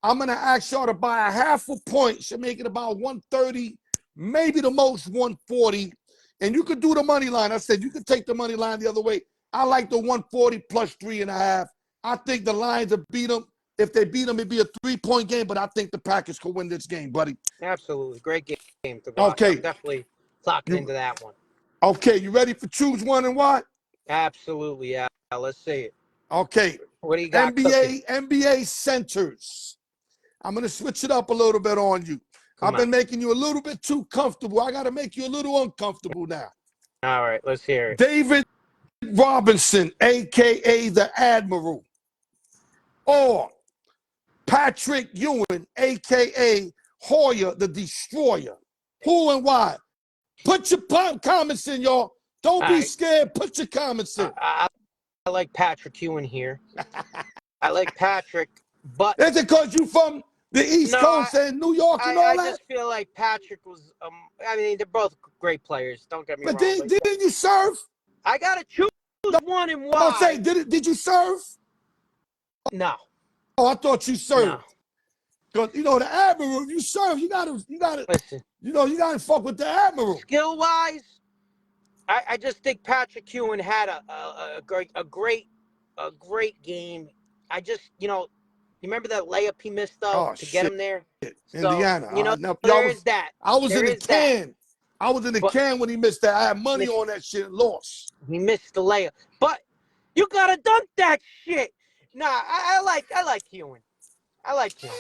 I'm going to ask y'all to buy a 0.5 point. Should make it about 130, maybe the most 140. And you could do the money line. I said you could take the money line the other way. I like the 140 plus 3.5. I think the Lions will beat them. If they beat them, it'd be a 3-point game, but I think the Packers could win this game, buddy. Absolutely. Great game to watch. Okay. I'm definitely clocking into that one. Okay, you ready for choose one and what? Absolutely, yeah. Let's see it. Okay. What do you got cooking? NBA centers. I'm going to switch it up a little bit on you. I've been making you a little bit too comfortable. I got to make you a little uncomfortable now. All right, let's hear it. David Robinson, a.k.a. the Admiral, or Patrick Ewing, a.k.a. Hoyer, the Destroyer. Who and why? Put your comments in, y'all. Don't be scared. Put your comments in. I like Patrick Ewing here. I like Patrick, but... Is it because you from the East Coast and New York and all that? I just feel like Patrick was... I mean, they're both great players. Don't get me wrong. But didn't you serve? I got to choose one and why. I'll say, did you serve? No. Oh, I thought you served. No. Because, the Admiral, you serve, you gotta, listen. You gotta fuck with the Admiral. Skill-wise, I just think Patrick Ewing had a great game. I just, you remember that layup he missed though to get him there? Indiana. So, there is that. I was in the can. I was in the can when he missed that. I had money on that shit and lost. He missed the layup, but you gotta dunk that shit. Nah, I like Ewing. I like Ewing.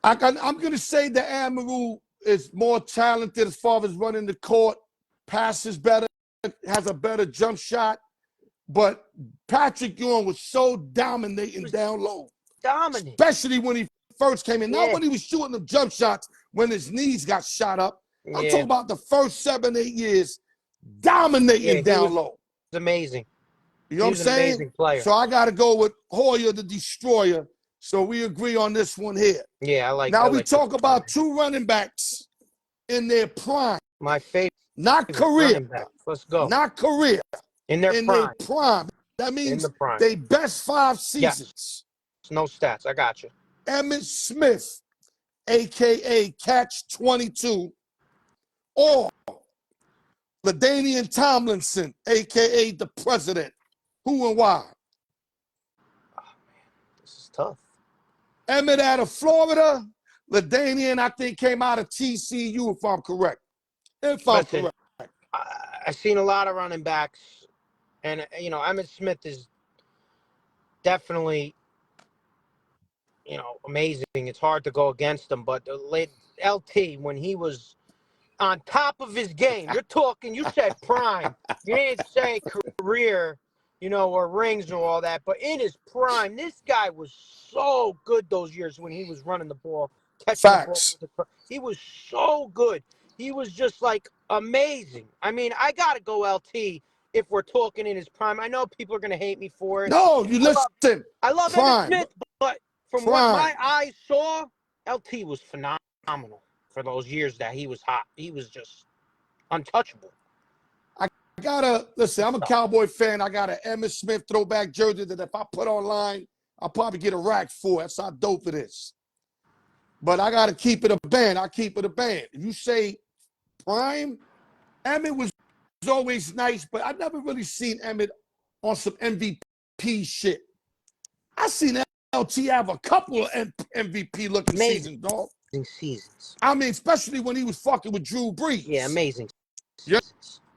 I'm gonna say the Admiral is more talented as far as running the court, passes better, has a better jump shot. But Patrick Ewing was so dominating down low. Dominant. Especially when he first came in. Not when he was shooting them jump shots when his knees got shot up. I'm talking about the first 7-8 years dominating down low. It's amazing. You know what I'm saying? Amazing player. So I got to go with Hoyer, the Destroyer. So we agree on this one here. Yeah, I like. Now we talk about two running backs in their prime. My favorite. Not career. Let's go. Not career. In their prime. That means they best 5 seasons. Yes. No stats. I got you. Emmitt Smith, a.k.a. Catch 22, or LaDainian Tomlinson, a.k.a. the President. Who and why? Oh, man. This is tough. Emmitt out of Florida. LaDainian, I think, came out of TCU, if I'm correct. Correct. I've seen a lot of running backs, and, Emmitt Smith is definitely, amazing. It's hard to go against him, but the late LT, when he was on top of his game, you said prime. You didn't say career, or rings or all that, but in his prime, this guy was so good those years when he was running the ball, catching the ball. He was so good. He was just like amazing. I mean, I gotta go LT if we're talking in his prime. I know people are gonna hate me for it. No, you listen. I love Emmitt Smith, but from what my eyes saw, LT was phenomenal for those years that he was hot. He was just untouchable. Listen, I'm a Cowboy fan. I got an Emmitt Smith throwback jersey that if I put online, I'll probably get a rack for. That's how dope it is. But I got to keep it a band. I keep it a band. If you say prime, Emmitt was always nice, but I never really seen Emmitt on some MVP shit. I seen LT have a couple of MVP-looking seasons, dog. Seasons. I mean, especially when he was fucking with Drew Brees. Yeah, amazing. You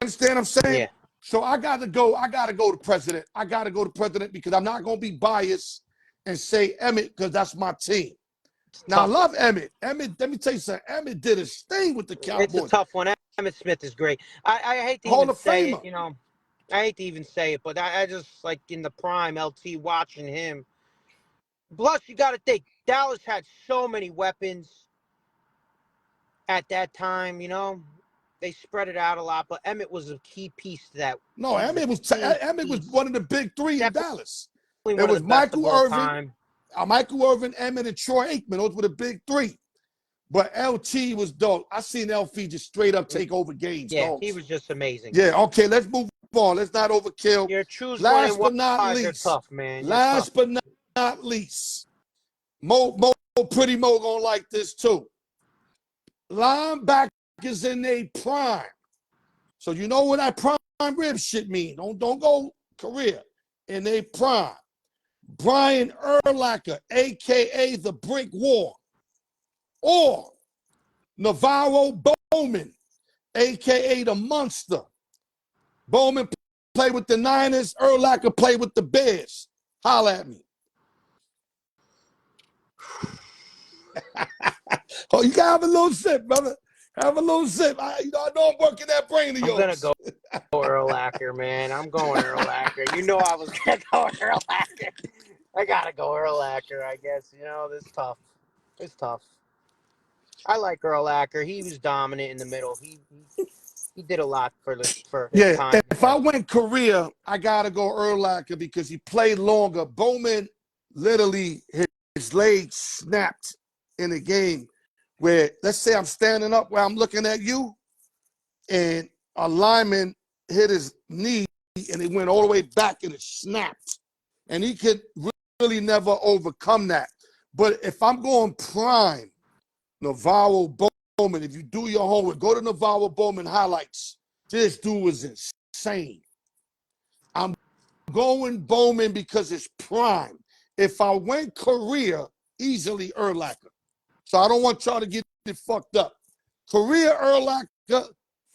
understand what I'm saying? Yeah. So I gotta go to President. I gotta go to President because I'm not gonna be biased and say Emmitt because that's my team. Now I love Emmitt. Emmitt, let me tell you something. Emmitt did his thing with the Cowboys. It's a tough one. Emmitt Smith is great. I hate to even say it, I hate to even say it, but I just like in the prime LT watching him. Plus, you got to think Dallas had so many weapons at that time. They spread it out a lot, but Emmitt was a key piece to that. No, Emmitt was one of the big three in Dallas. It was Michael Irvin, Emmitt, and Troy Aikman. Those were the big three. But LT was dope. I seen LT just straight up take over games. Yeah, dogs. He was just amazing. Yeah, okay, let's move on. Let's not overkill. Your choose last one but not least, tough, man. Last but not least, Mo Pretty Mo gonna like this too. Linebackers in their prime. So you know what that prime rib shit mean. Don't go career. In their prime. Brian Urlacher, a.k.a. the Brick War, or Navarro Bowman, a.k.a. the Monster. Bowman played with the Niners. Urlacher played with the Bears. Holla at me. Oh, you gotta have a little sip, brother. Have a little sip. I know I'm working that brain of yours. I'm gonna go Urlacher, man. I'm going Urlacher. You know I was gonna go Urlacher. I gotta go Urlacher, I guess. You know, this is tough. It's tough. I like Urlacher. He was dominant in the middle. He did a lot for his time. If I went career, I gotta go Urlacher because he played longer. Bowman literally his leg snapped in a game where, let's say I'm standing up where I'm looking at you, and a lineman hit his knee and it went all the way back and it snapped. And he could really never overcome that. But if I'm going prime, Navarro Bowman, if you do your homework, go to Navarro Bowman highlights. This dude was insane. I'm going Bowman because it's prime. If I went career, easily Urlacher. So I don't want y'all to get it fucked up. Career Urlacher,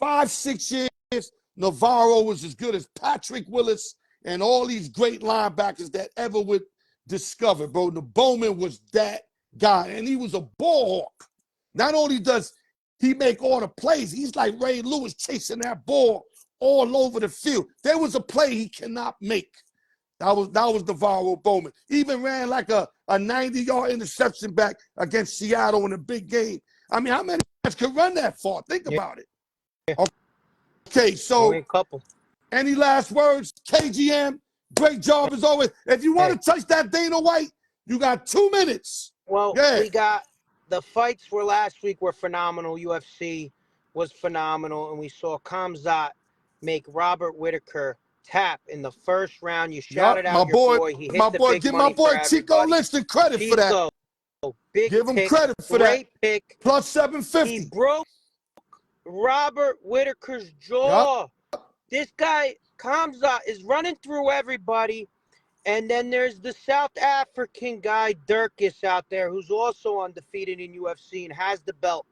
5-6 years. Navarro was as good as Patrick Willis and all these great linebackers that ever would discover, bro. The Bowman was that guy, and he was a ball hawk. Not only does he make all the plays, he's like Ray Lewis chasing that ball all over the field. There was a play he cannot make. That was Navarro Bowman. Even ran like a 90-yard interception back against Seattle in a big game. I mean, how many guys could run that far? Think about it. Okay, so a couple. Any last words? KGM, great job as always. If you want to touch that Dana White, you got 2 minutes. Well, we got the fights last week were phenomenal. UFC was phenomenal, and we saw Khamzat make Robert Whittaker tap in the first round. You shouted out your boy. He hit the big give money my boy for Chico everybody. Liston credit for that. Big Give him pick, credit for great that. Pick. Plus 750. He broke Robert Whittaker's jaw. This guy, Khamzat, is running through everybody. And then there's the South African guy, Dirkus, out there, who's also undefeated in UFC and has the belt.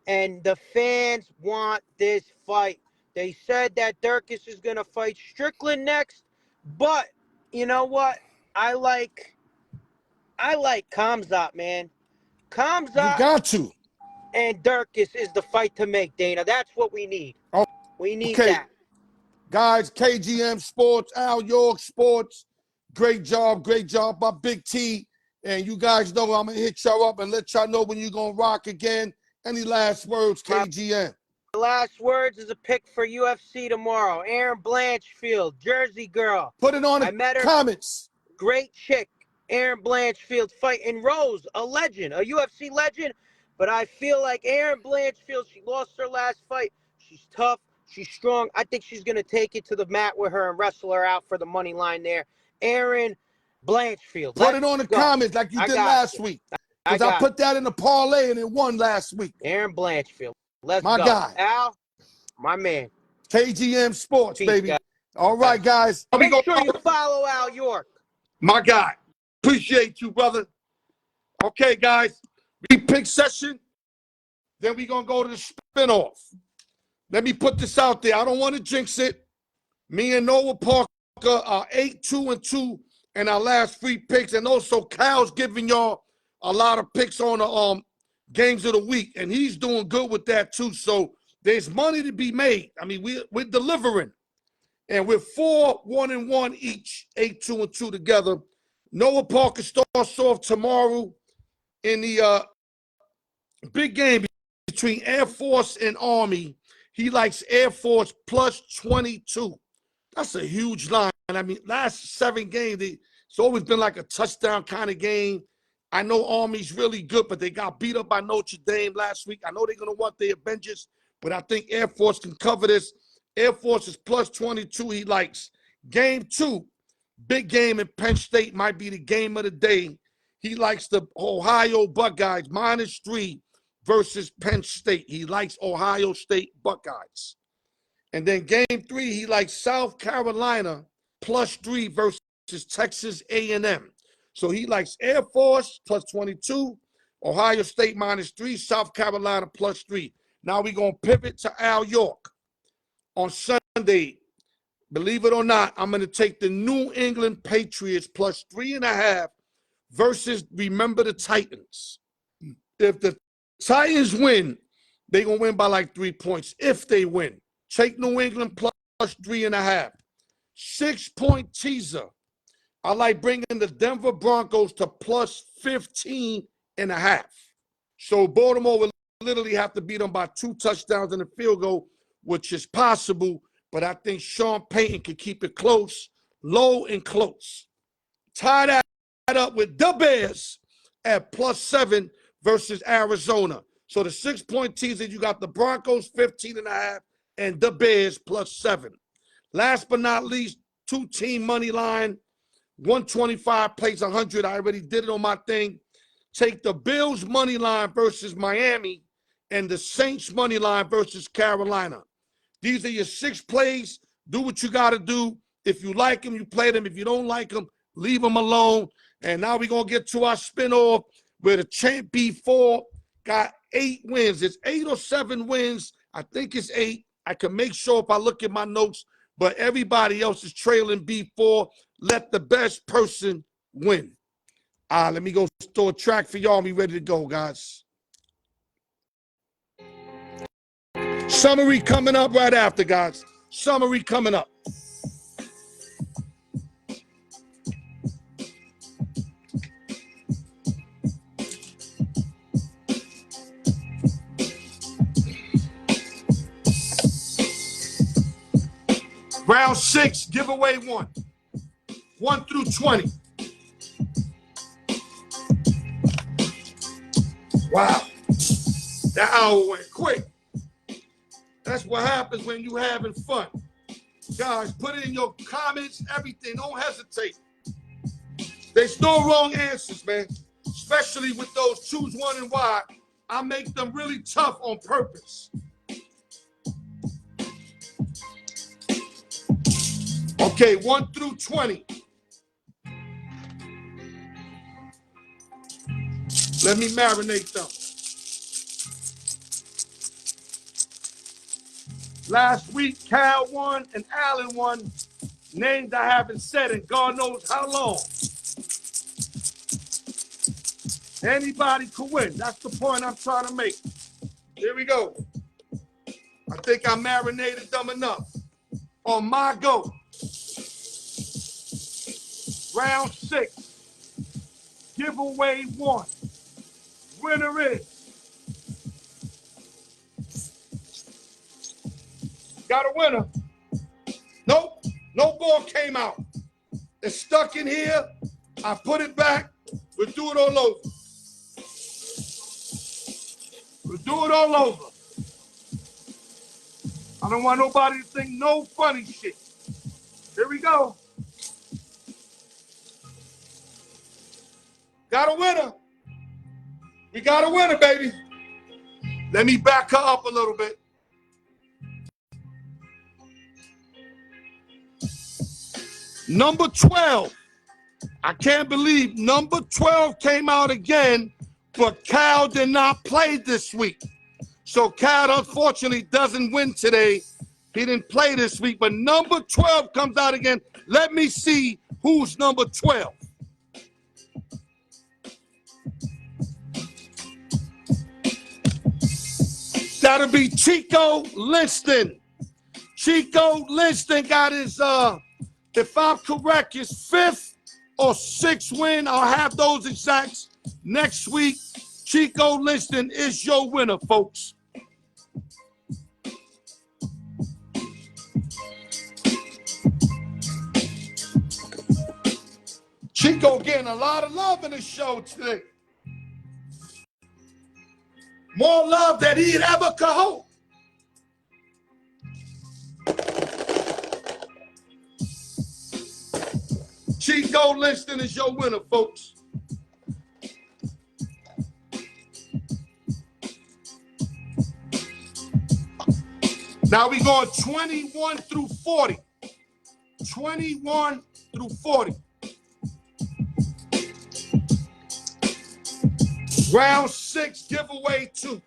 And the fans want this fight. They said that Dirkus is going to fight Strickland next. But you know what? I like Khamzat, man. Khamzat. You got to. And Dirkus is the fight to make, Dana. That's what we need. Oh, we need that. Guys, KGM Sports, Al York Sports, great job by Big T. And you guys know I'm going to hit y'all up and let y'all know when you're going to rock again. Any last words, KGM? My last words is a pick for UFC tomorrow. Erin Blanchfield, Jersey girl. Put it on the comments. Great chick. Erin Blanchfield fighting Rose, a legend, a UFC legend. But I feel like Erin Blanchfield, she lost her last fight. She's tough. She's strong. I think she's going to take it to the mat with her and wrestle her out for the money line there. Erin Blanchfield. Put it on the comments like you did last week. Because I put that in the parlay and it won last week. Erin Blanchfield. Let's go. My guy. Al, my man. KGM Sports, baby. Guys. All right, guys. Make sure you follow Al York. My guy. Appreciate you, brother. Okay, guys. Pick session. Then we're going to go to the spinoff. Let me put this out there. I don't want to jinx it. Me and Noah Parker are 8-2-2 in our last 3 picks. And also, Cal's giving y'all a lot of picks on the games of the week. And he's doing good with that, too. So there's money to be made. I mean, we're delivering. And we're 4-1-1 each, 8-2-2 together. Noah Parker starts off tomorrow in the big game between Air Force and Army. He likes Air Force plus 22. That's a huge line. I mean, last 7 games, it's always been like a touchdown kind of game. I know Army's really good, but they got beat up by Notre Dame last week. I know they're going to want their Avengers, but I think Air Force can cover this. Air Force is plus 22 he likes. Game 2, big game in Penn State, might be the game of the day. He likes the Ohio Buckeyes, -3 versus Penn State. He likes Ohio State Buckeyes. And then game 3, he likes South Carolina +3 versus Texas A&M. So he likes Air Force plus 22, Ohio State -3, South Carolina +3. Now we're going to pivot to Al York. On Sunday, believe it or not, I'm going to take the New England Patriots +3.5 versus, remember, the Titans. If the Titans win, they're going to win by like 3 points. If they win, take New England +3.5. 6-point teaser. I like bringing the Denver Broncos to +15.5. So Baltimore will literally have to beat them by 2 touchdowns and a field goal, which is possible, but I think Sean Payton can keep it close, low and close. Tie that up with the Bears at +7 versus Arizona. So the 6-point teaser, you got the Broncos 15.5 and the Bears +7. Last but not least, 2-team money line. 125 plays 100. I already did it on my thing. Take the Bills money line versus Miami and the Saints money line versus Carolina. These are your 6 plays. Do what you got to do. If you like them, you play them. If you don't like them, leave them alone. And now we're going to get to our spinoff where the champ B4 got 8 wins. It's 8 or 7 wins. I think it's 8. I can make sure if I look at my notes, but everybody else is trailing B4. Let the best person win. Let me go store a track for y'all. Be ready to go, guys. Summary coming up right after, guys. Summary coming up. Round 6, giveaway 1. 1 through 20. Wow. That hour went quick. That's what happens when you having fun. Guys, put it in your comments, everything. Don't hesitate. There's no wrong answers, man. Especially with those choose one and why. I make them really tough on purpose. Okay, 1 through 20. Let me marinate them. Last week, Cal won and Allen won. Names I haven't said in God knows how long. Anybody could win. That's the point I'm trying to make. Here we go. I think I marinated them enough. On my go. Round 6. Giveaway 1. Winner is. Got a winner. Nope. No ball came out. It's stuck in here. I put it back. We'll do it all over. We'll do it all over. I don't want nobody to think no funny shit. Here we go. Got a winner. We got a winner, baby. Let me back her up a little bit. Number 12. I can't believe number 12 came out again, but Cal did not play this week. So Cal, unfortunately, doesn't win today. He didn't play this week, but number 12 comes out again. Let me see who's number 12. That'll be Chico Linston. Chico Linston got his, if I'm correct, his 5th or 6th win. I'll have those exacts next week. Chico Linston is your winner, folks. Chico getting a lot of love in the show today. More love than he'd ever could hope. Chico Linston is your winner, folks. Now we going 21 through 40. 21 through 40. Round 6, giveaway 2.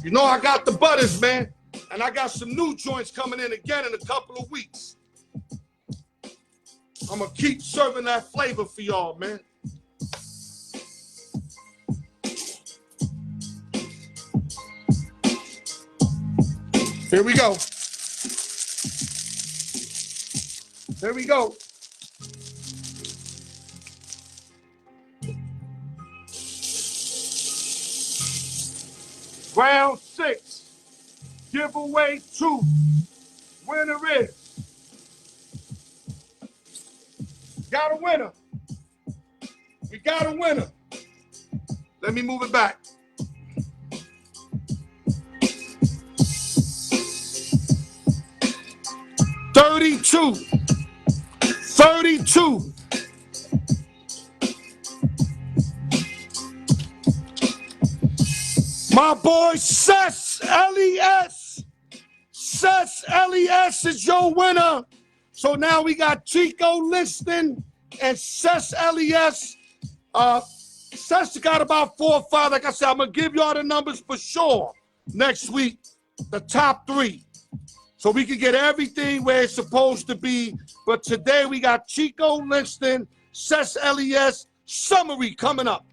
You know I got the butters, man. And I got some new joints coming in again in a couple of weeks. I'm going to keep serving that flavor for y'all, man. Here we go. There we go. Round 6, giveaway 2. Winner is. Got a winner. We got a winner. Let me move it back. $32. My boy Sess LES. Sess LES is your winner. So now we got Chico Liston and Sess LES. Sess got about 4 or 5. Like I said, I'm going to give y'all the numbers for sure next week, the top 3. So we can get everything where it's supposed to be. But today we got Chico Liston, Sess LES, summary coming up.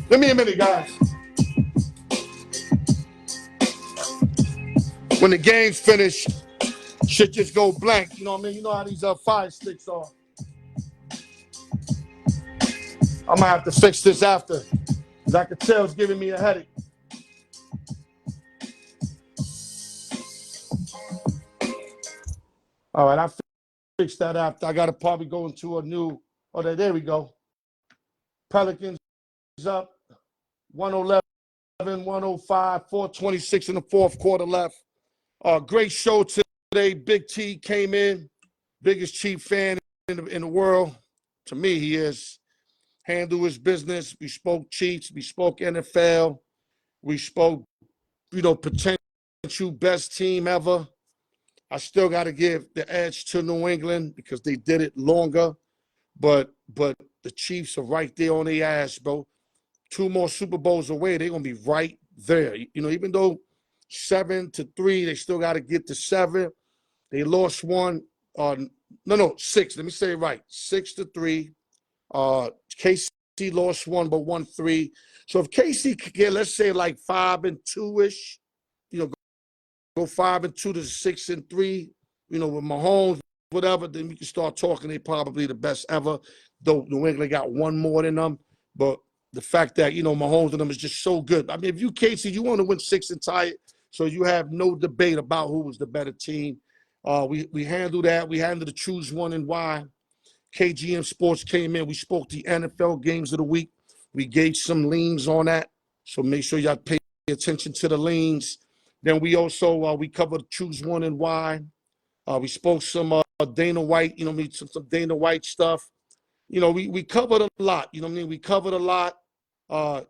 Give me a minute, guys. When the game's finished, shit just go blank. You know what I mean? You know how these fire sticks are. I'm gonna have to fix this after, because I can tell it's giving me a headache. All right, I fixed that after. I gotta probably go into a new. Oh, there we go. Pelicans up 111, 105, 426 in the fourth quarter left. Great show today. Big T came in, biggest Chief fan in the world. To me, he is. Handle his business. We spoke Chiefs. We spoke NFL. We spoke, potential best team ever. I still got to give the edge to New England because they did it longer. But the Chiefs are right there on their ass, bro. 2 more Super Bowls away, they're going to be right there. Even though 7-3, they still got to get to 7. They lost 1. 6. Let me say it right. 6-3. KC lost 1, but won 3. So if KC could get, let's say, like 5-2-ish, go 5-2 to 6-3, with Mahomes, whatever, then we can start talking. They're probably the best ever, though New England got 1 more than them. But the fact that, Mahomes and them is just so good. I mean, if you, KC, you want to win 6 and tie it, so you have no debate about who was the better team. We handled that. We handled the choose one and why. KGM Sports came in. We spoke the NFL games of the week. We gave some leans on that. So make sure y'all pay attention to the leans. Then we also, we covered choose one and why. We spoke some Dana White, some Dana White stuff. We covered a lot. We covered a lot.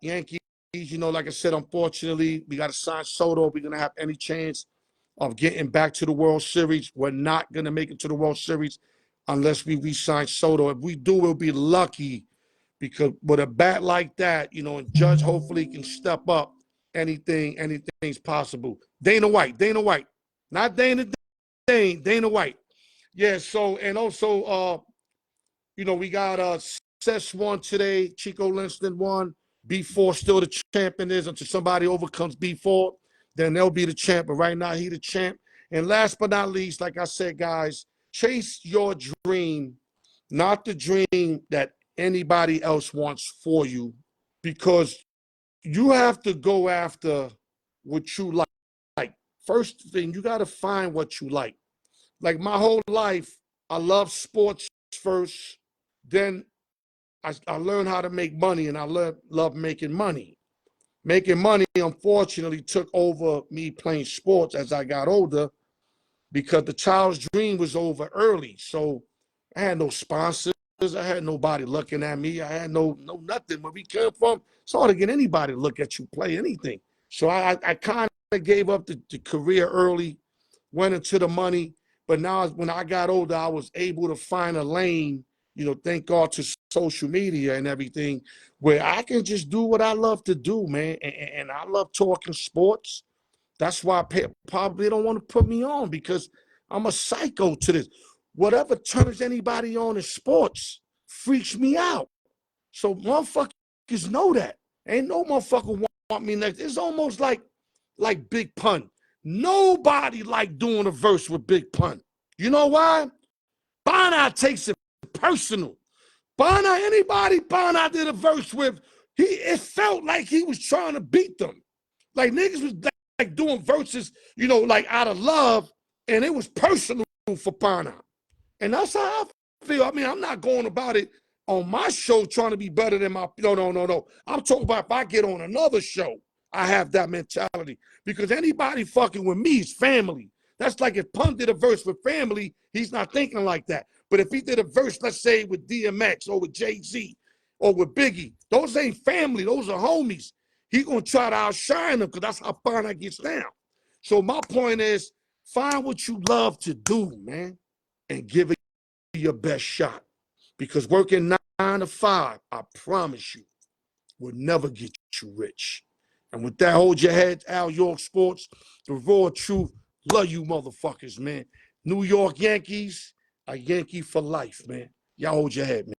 Yankees, like I said, unfortunately, we got to sign Soto. We're going to have any chance of getting back to the World Series. We're not going to make it to the World Series unless we re-sign Soto. If we do, we'll be lucky, because with a bat like that, and Judge hopefully can step up, anything's possible. Dana White, not Dana White. Yeah, so, and also, we got Sess won today, Chico Liston won. B4 still the champion is until somebody overcomes B4, then they'll be the champ. But right now, he the champ. And last but not least, like I said, guys, chase your dream, not the dream that anybody else wants for you, because you have to go after what you like. First thing, you got to find what you like. Like my whole life, I love sports first. Then I learned how to make money, and I love making money. Making money, unfortunately, took over me playing sports as I got older because the child's dream was over early. So I had no sponsors. I had nobody looking at me. I had no nothing. Where we came from, it's hard to get anybody to look at you play anything. So I kind of gave up the career early, went into the money. But now when I got older, I was able to find a lane, thank God to social media and everything, where I can just do what I love to do, man. And I love talking sports. That's why probably don't want to put me on, because I'm a psycho to this. Whatever turns anybody on in sports freaks me out. So motherfuckers know that. Ain't no motherfucker want me next. It's almost like Big Pun. Nobody like doing a verse with Big Pun. You know why? Bana takes it personal. Anybody Bana did a verse with, it felt like he was trying to beat them. Like niggas was like doing verses, like out of love, and it was personal for Bana. And that's how I feel. I mean, I'm not going about it on my show trying to be better than my, no. I'm talking about if I get on another show, I have that mentality. Because anybody fucking with me is family. That's like if Pun did a verse with family, he's not thinking like that. But if he did a verse, let's say with DMX or with Jay-Z or with Biggie, those ain't family, those are homies. He's going to try to outshine them because that's how Bana gets down. So my point is, find what you love to do, man, and give it your best shot. Because working 9 to 5, I promise you, will never get you rich. And with that, hold your head. Al York Sports, the raw truth. Love you motherfuckers, man. New York Yankees, a Yankee for life, man. Y'all hold your head, man.